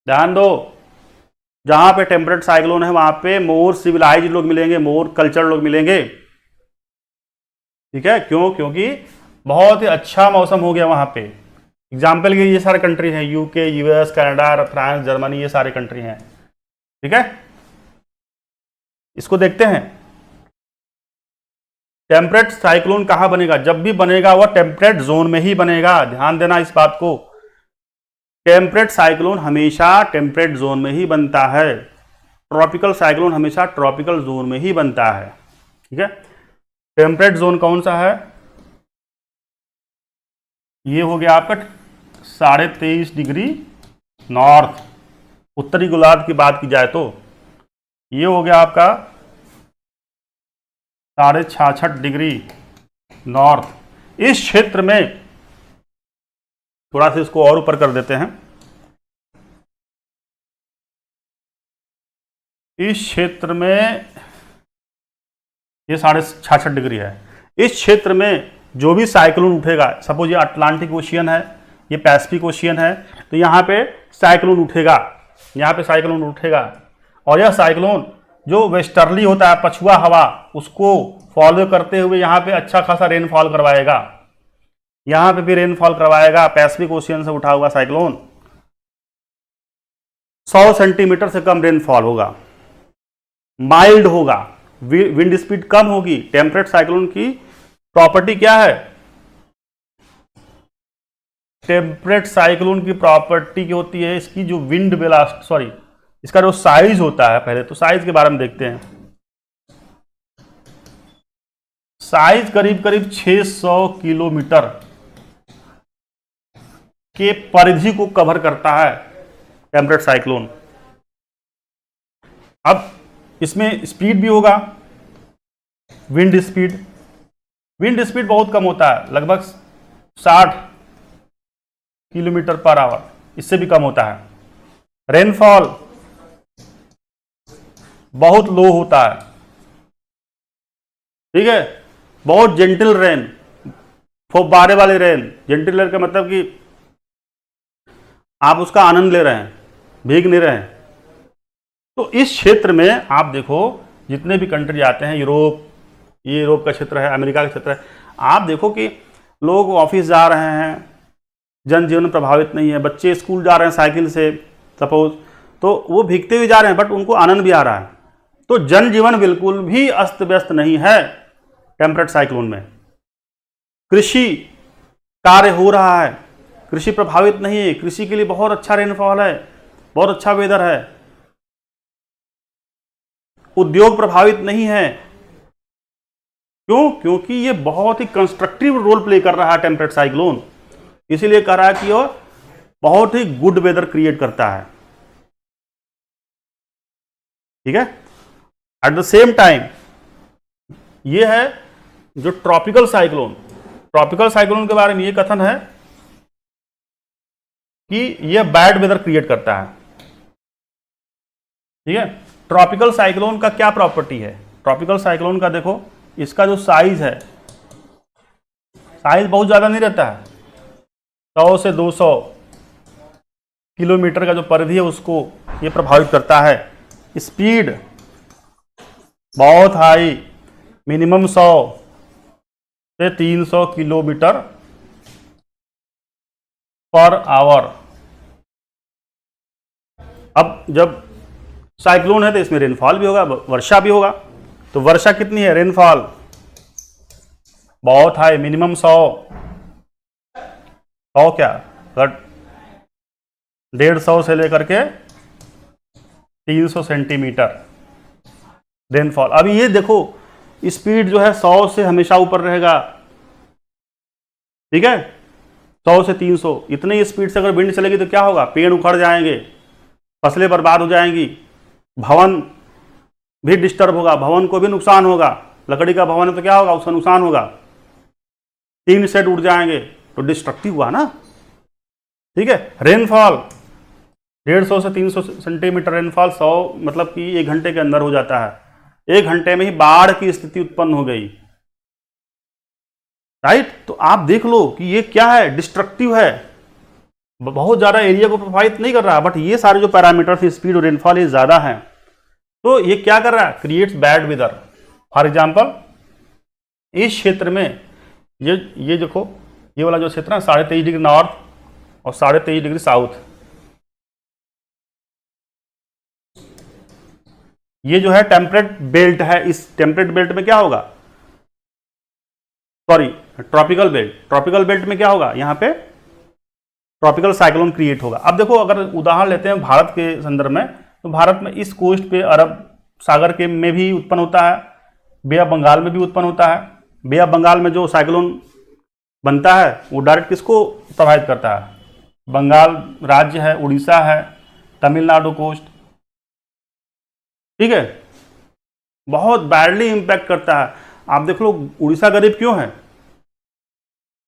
ध्यान दो, जहां पे टेम्परेट साइक्लोन है वहां पे मोर सिविलाइज्ड लोग मिलेंगे, मोर कल्चर्ड लोग मिलेंगे। ठीक है। क्यों? क्योंकि बहुत ही अच्छा मौसम हो गया वहां पे। एग्जाम्पल के ये सारे कंट्री हैं, UK, US, Canada, France, Germany, ये सारे कंट्री हैं। ठीक है। इसको देखते हैं। टेम्परेट साइक्लोन कहां बनेगा, जब भी बनेगा वह टेम्परेट जोन में ही बनेगा। ध्यान देना इस बात को। टेम्परेट साइक्लोन हमेशा टेम्परेट जोन में ही बनता है। ट्रॉपिकल साइक्लोन हमेशा ट्रॉपिकल जोन में ही बनता है। ठीक है। टेम्परेट जोन कौन सा है, ये हो गया आपका 23.5 डिग्री नॉर्थ, उत्तरी गोलार्ध की बात की जाए तो ये हो गया आपका 66.5 डिग्री नॉर्थ। इस क्षेत्र में थोड़ा सा इसको और ऊपर कर देते हैं। इस क्षेत्र में ये 66.5 डिग्री है। इस क्षेत्र में जो भी साइक्लोन उठेगा, सपोज ये अटलांटिक ओशियन है, ये पैसिफिक ओशियन है, तो यहाँ पे साइक्लोन उठेगा, यहाँ पे साइक्लोन उठेगा। और यह साइक्लोन जो वेस्टर्ली होता है, पछुआ हवा, उसको फॉलो करते हुए यहाँ पे अच्छा खासा रेनफॉल करवाएगा। यहाँ पे भी रेनफॉल करवाएगा। पैसिफिक ओशियन से उठा हुआ साइक्लोन 100 सेंटीमीटर से कम रेनफॉल होगा, माइल्ड होगा, विंड स्पीड कम होगी। टेम्परेट साइक्लोन की प्रॉपर्टी क्या है, टेम्परेट साइक्लोन की प्रॉपर्टी क्या होती है, इसकी जो विंड वेलोसिटी, इसका जो साइज होता है, पहले तो साइज के बारे में देखते हैं। साइज करीब करीब 600 किलोमीटर के परिधि को कवर करता है टेम्परेट साइक्लोन। अब इसमें स्पीड भी होगा, विंड स्पीड बहुत कम होता है, लगभग 60 किलोमीटर पर आवर, इससे भी कम होता है। रेनफॉल बहुत लो होता है। ठीक है। बहुत जेंटल रेन, फुब्बारे वाले रेन। जेंटल रेन का मतलब कि आप उसका आनंद ले रहे हैं, भीग नहीं रहे हैं। तो इस क्षेत्र में आप देखो जितने भी कंट्री आते हैं, यूरोप, ये यूरोप का क्षेत्र है, अमेरिका का क्षेत्र है, आप देखो कि लोग ऑफिस जा रहे हैं, जनजीवन प्रभावित नहीं है, बच्चे स्कूल जा रहे हैं साइकिल से सपोज, तो वो भीगते हुए जा रहे हैं बट उनको आनंद भी आ रहा है। तो जनजीवन बिल्कुल भी अस्त व्यस्त नहीं है टेम्परेट साइक्लोन में। कृषि कार्य हो रहा है, कृषि प्रभावित नहीं है, कृषि के लिए बहुत अच्छा रेनफॉल है, बहुत अच्छा वेदर है। उद्योग प्रभावित नहीं है। क्यों? क्योंकि ये बहुत ही कंस्ट्रक्टिव रोल प्ले कर रहा है टेम्परेट साइक्लोन, इसीलिए कह रहा है कि यह बहुत ही गुड वेदर क्रिएट करता है। ठीक है। एट द सेम टाइम ये है जो ट्रॉपिकल साइक्लोन। ट्रॉपिकल साइक्लोन के बारे में ये कथन है कि यह बैड वेदर क्रिएट करता है। ठीक है, ट्रॉपिकल साइक्लोन का क्या प्रॉपर्टी है? ट्रॉपिकल साइक्लोन का देखो, इसका जो साइज है, साइज बहुत ज़्यादा नहीं रहता है। 100 से 200 किलोमीटर का जो परिधि है उसको ये प्रभावित करता है। स्पीड बहुत हाई, मिनिमम 100 से 300 किलोमीटर पर आवर। अब जब साइक्लोन है तो इसमें रेनफॉल भी होगा, वर्षा भी होगा। तो वर्षा कितनी है? रेनफॉल बहुत हाई, मिनिमम 100 क्या, 150 से लेकर के 300 सेंटीमीटर रेनफॉल। अभी ये देखो, स्पीड जो है 100 से हमेशा ऊपर रहेगा। ठीक है, 100 से 300 इतने स्पीड से अगर विंड चलेगी तो क्या होगा? पेड़ उखड़ जाएंगे, फसलें बर्बाद हो जाएंगी, भवन भी डिस्टर्ब होगा, भवन को भी नुकसान होगा। लकड़ी का भवन है तो क्या होगा? उसका नुकसान होगा। टीन सेट उड़ जाएंगे तो डिस्ट्रक्टिव हुआ ना। ठीक है, रेनफॉल 150 से 300 सेंटीमीटर रेनफॉल, 100 मतलब कि 1 घंटे के अंदर हो जाता है। 1 घंटे में ही बाढ़ की स्थिति उत्पन्न हो गई। राइट, तो आप देख लो कि ये क्या है? डिस्ट्रक्टिव है, बहुत ज्यादा एरिया को प्रभावित नहीं कर रहा, बट ये सारे जो पैरामीटर्स, स्पीड और रेनफॉल, ये ज्यादा है। तो ये क्या कर रहा है? Creates bad weather. For example, इस क्षेत्र में ये देखो, ये वाला जो क्षेत्र है 23.5 डिग्री नॉर्थ और 23.5 डिग्री साउथ, ये जो है टेम्परेट बेल्ट है। इस टेम्परेट बेल्ट में क्या होगा? Sorry, tropical belt. Tropical belt में क्या होगा? यहाँ पे ट्रॉपिकल साइक्लोन क्रिएट होगा। अब देखो, अगर उदाहरण लेते हैं भारत के संदर्भ में, तो भारत में इस कोस्ट पे अरब सागर के में भी उत्पन्न होता है, बे ऑफ बंगाल में भी उत्पन्न होता है। बे ऑफ बंगाल में जो साइक्लोन बनता है वो डायरेक्ट किसको प्रभावित करता है? बंगाल राज्य है, उड़ीसा है, तमिलनाडु कोस्ट। ठीक है, बहुत बैडली इंपैक्ट करता है। आप देख लो, उड़ीसा गरीब क्यों है?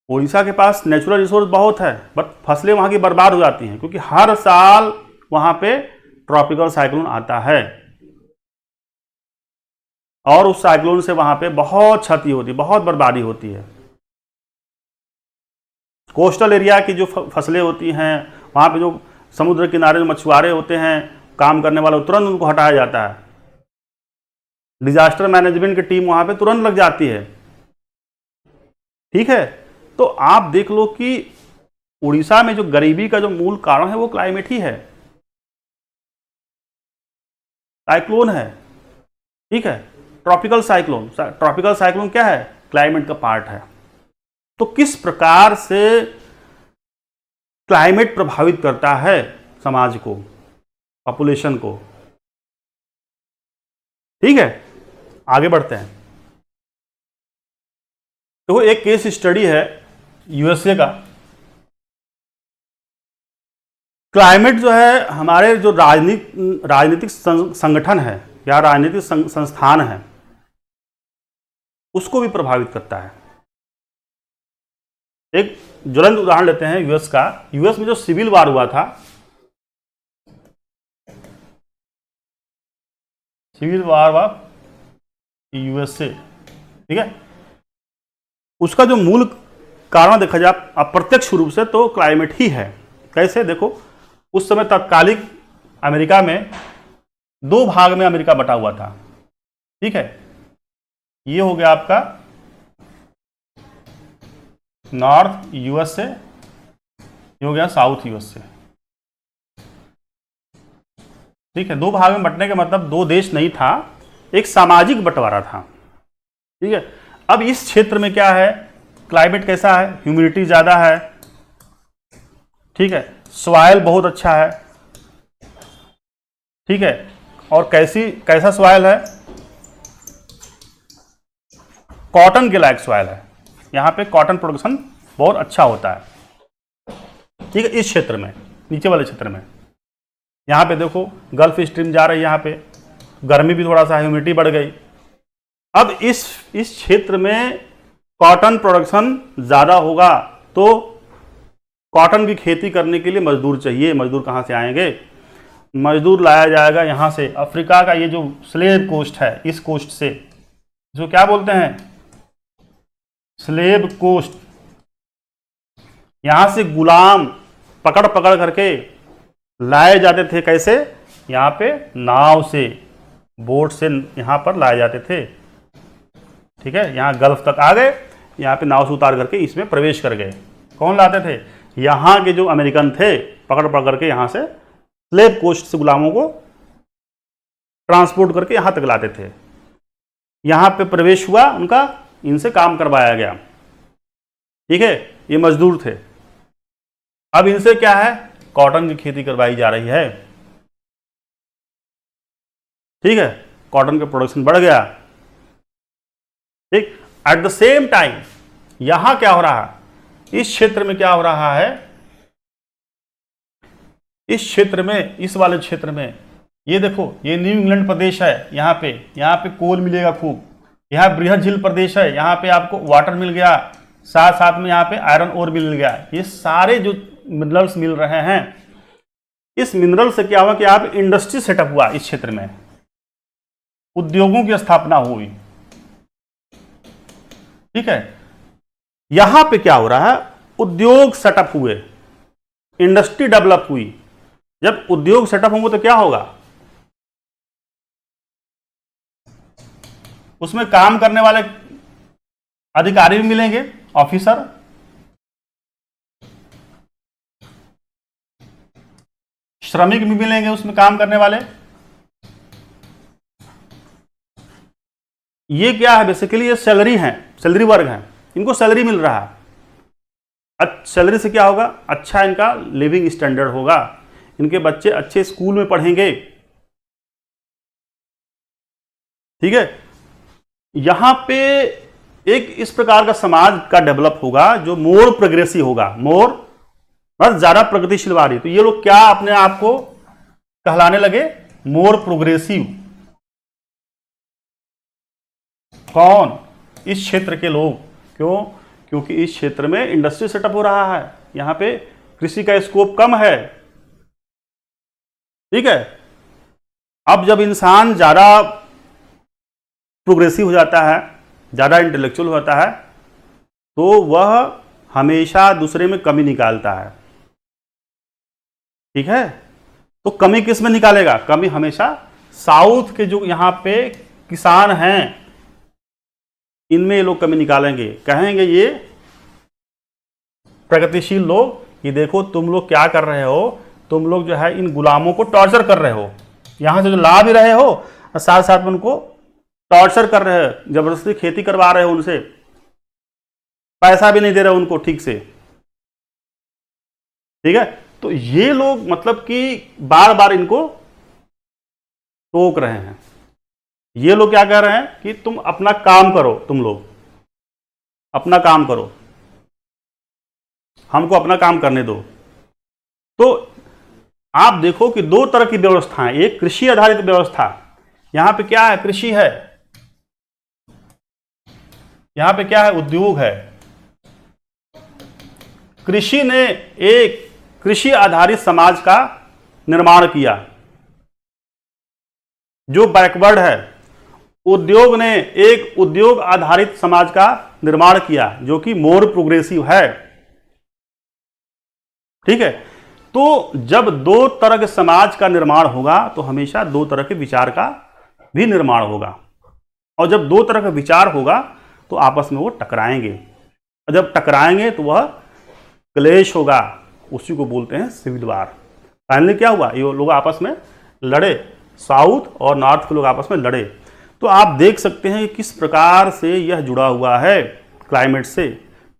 उड़ीसा के पास नेचुरल रिसोर्स बहुत है, बट फसलें वहां की बर्बाद हो जाती हैं, क्योंकि हर साल वहां पे ट्रॉपिकल साइक्लोन आता है और उस साइक्लोन से वहां पे बहुत क्षति होती है, बहुत बर्बादी होती है। कोस्टल एरिया की जो फसलें होती हैं, वहां पे जो समुद्र किनारे जो मछुआरे होते हैं, काम करने वाले, तुरंत उनको हटाया जाता है। डिजास्टर मैनेजमेंट की टीम वहां पे तुरंत लग जाती है। ठीक है, तो आप देख लो कि उड़ीसा में जो गरीबी का जो मूल कारण है वो क्लाइमेट ही है, साइक्लोन है। ठीक है, ट्रॉपिकल साइक्लोन। ट्रॉपिकल साइक्लोन क्या है? क्लाइमेट का पार्ट है। तो किस प्रकार से क्लाइमेट प्रभावित करता है समाज को, पॉपुलेशन को? ठीक है, आगे बढ़ते हैं। तो एक केस स्टडी है यूएसए का। क्लाइमेट जो है हमारे जो राजनीतिक संगठन है या राजनीतिक संस्थान है उसको भी प्रभावित करता है। एक ज्वलंत उदाहरण लेते हैं यूएस का। यूएस में जो सिविल वार हुआ था, सिविल वार ऑफ यूएसए, ठीक है, उसका जो मूल कारण देखा जाए अप्रत्यक्ष रूप से तो क्लाइमेट ही है। कैसे? देखो, उस समय तत्कालिक अमेरिका में 2 भाग में अमेरिका बटा हुआ था। ठीक है, ये हो गया आपका नॉर्थ यूएसए, ये हो गया साउथ यूएसए। ठीक है, 2 भाग में बंटने का मतलब 2 देश नहीं था, एक सामाजिक बंटवारा था। ठीक है, अब इस क्षेत्र में क्या है? क्लाइमेट कैसा है? ह्यूमिडिटी ज्यादा है। ठीक है, सॉइल बहुत अच्छा है। ठीक है, और कैसा सॉइल है? कॉटन के लायक सॉइल है। यहाँ पे कॉटन प्रोडक्शन बहुत अच्छा होता है। ठीक है, इस क्षेत्र में, नीचे वाले क्षेत्र में, यहाँ पे देखो गल्फ स्ट्रीम जा रही है यहाँ पे, गर्मी भी थोड़ा सा, ह्यूमिडिटी बढ़ गई। अब इस क्षेत्र में कॉटन प्रोडक्शन ज़्यादा होगा तो कॉटन की खेती करने के लिए मजदूर चाहिए। मजदूर कहाँ से आएंगे? मजदूर लाया जाएगा यहाँ से, अफ्रीका का ये जो स्लेव कोस्ट है, इस कोस्ट से, जो क्या बोलते हैं स्लेव कोस्ट, यहाँ से गुलाम पकड़ पकड़ करके लाए जाते थे। कैसे? यहाँ पे नाव से, बोट से यहाँ पर लाए जाते थे। ठीक है, यहाँ गल्फ तक आ गए, यहाँ पे नाव से उतार करके इसमें प्रवेश कर गए। कौन लाते थे? यहाँ के जो अमेरिकन थे, पकड़ पकड़ के यहाँ से स्लेव कोस्ट से गुलामों को ट्रांसपोर्ट करके यहाँ तक लाते थे। यहाँ पे प्रवेश हुआ उनका, इनसे काम करवाया गया। ठीक है, ये मजदूर थे। अब इनसे क्या है? कॉटन की खेती करवाई जा रही है। ठीक है, कॉटन का प्रोडक्शन बढ़ गया। ठीक, एट द सेम टाइम यहां क्या हो रहा है? इस क्षेत्र में क्या हो रहा है? इस क्षेत्र में, इस वाले क्षेत्र में, ये देखो, ये न्यू इंग्लैंड प्रदेश है। यहाँ पे कोल मिलेगा खूब। यहाँ बृहद झील प्रदेश है, यहाँ पे आपको वाटर मिल गया, साथ साथ में यहाँ पे आयरन ओर भी मिल गया। ये सारे जो मिनरल्स मिल रहे हैं, इस मिनरल से क्या हुआ कि आप इंडस्ट्री सेटअप हुआ, इस क्षेत्र में उद्योगों की स्थापना हुई। ठीक है, यहां पे क्या हो रहा है? उद्योग सेटअप हुए, इंडस्ट्री डेवलप हुई। जब उद्योग सेटअप होंगे तो क्या होगा? उसमें काम करने वाले अधिकारी भी मिलेंगे, ऑफिसर। श्रमिक भी मिलेंगे उसमें काम करने वाले। ये क्या है? बेसिकली ये सैलरी है, सैलरी वर्ग है, इनको सैलरी मिल रहा है। सैलरी से क्या होगा? अच्छा इनका लिविंग स्टैंडर्ड होगा, इनके बच्चे अच्छे स्कूल में पढ़ेंगे। ठीक है, यहां पे एक इस प्रकार का समाज का डेवलप होगा जो मोर प्रोग्रेसिव होगा, मोर बस ज्यादा प्रगतिशीलवादी। तो ये लोग क्या अपने आप को कहलाने लगे? मोर प्रोग्रेसिव। कौन? इस क्षेत्र के लोग। क्यों? क्योंकि इस क्षेत्र में इंडस्ट्री सेटअप हो रहा है, यहां पे कृषि का स्कोप कम है। ठीक है, अब जब इंसान ज्यादा प्रोग्रेसिव हो जाता है, ज्यादा इंटेलेक्चुअल हो जाता है, तो वह हमेशा दूसरे में कमी निकालता है। ठीक है, तो कमी किस में निकालेगा? कमी हमेशा साउथ के जो यहां पे किसान हैं, इनमें ये लोग कमी निकालेंगे। कहेंगे ये प्रगतिशील लोग, ये देखो तुम लोग क्या कर रहे हो, तुम लोग जो है इन गुलामों को टॉर्चर कर रहे हो, यहां से जो ला भी रहे हो और साथ साथ में उनको टॉर्चर कर रहे हो, जबरदस्ती खेती करवा रहे हो, उनसे पैसा भी नहीं दे रहे हो उनको ठीक से। ठीक है, तो ये लोग मतलब कि बार बार इनको टोक रहे हैं। ये लोग क्या कह रहे हैं कि तुम अपना काम करो, तुम लोग अपना काम करो, हमको अपना काम करने दो। तो आप देखो कि दो तरह की व्यवस्थाएं, एक कृषि आधारित व्यवस्था, यहां पे क्या है? कृषि है, यहां पे क्या है? उद्योग है। कृषि ने एक कृषि आधारित समाज का निर्माण किया जो बैकवर्ड है। उद्योग ने एक उद्योग आधारित समाज का निर्माण किया जो कि मोर प्रोग्रेसिव है। ठीक है, तो जब दो तरह के समाज का निर्माण होगा तो हमेशा दो तरह के विचार का भी निर्माण होगा, और जब दो तरह का विचार होगा तो आपस में वो टकराएंगे, और जब टकराएंगे तो वह क्लेश होगा, उसी को बोलते हैं सिविल वार। फाइनली क्या हुआ? ये लोग आपस में लड़े, साउथ और नॉर्थ के लोग आपस में लड़े। तो आप देख सकते हैं कि किस प्रकार से यह जुड़ा हुआ है क्लाइमेट से,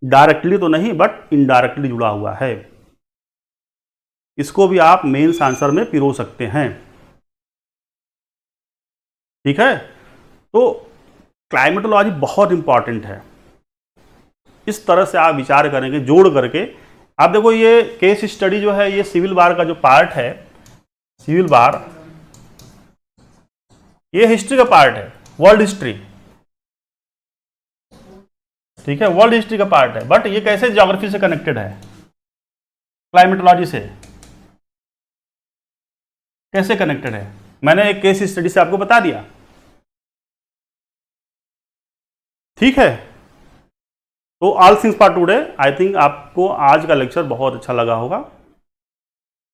डायरेक्टली तो नहीं बट इनडायरेक्टली जुड़ा हुआ है। इसको भी आप मेंस आंसर में पिरो सकते हैं। ठीक है, तो क्लाइमेटोलॉजी बहुत इंपॉर्टेंट है। इस तरह से आप विचार करेंगे जोड़ करके। आप देखो ये केस स्टडी जो है, ये सिविल वार का जो पार्ट है, सिविल वार ये हिस्ट्री का पार्ट है, वर्ल्ड हिस्ट्री, ठीक है, वर्ल्ड हिस्ट्री का पार्ट है। बट ये कैसे ज्योग्राफी से कनेक्टेड है, क्लाइमेटोलॉजी से कैसे कनेक्टेड है, मैंने एक केस स्टडी से आपको बता दिया। ठीक है, तो all things for today. I think आपको आज का लेक्चर बहुत अच्छा लगा होगा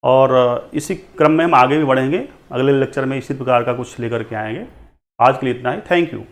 और इसी क्रम में हम आगे भी बढ़ेंगे, अगले लेक्चर में इसी प्रकार का कुछ लेकर के आएंगे। आज के लिए इतना ही, थैंक यू।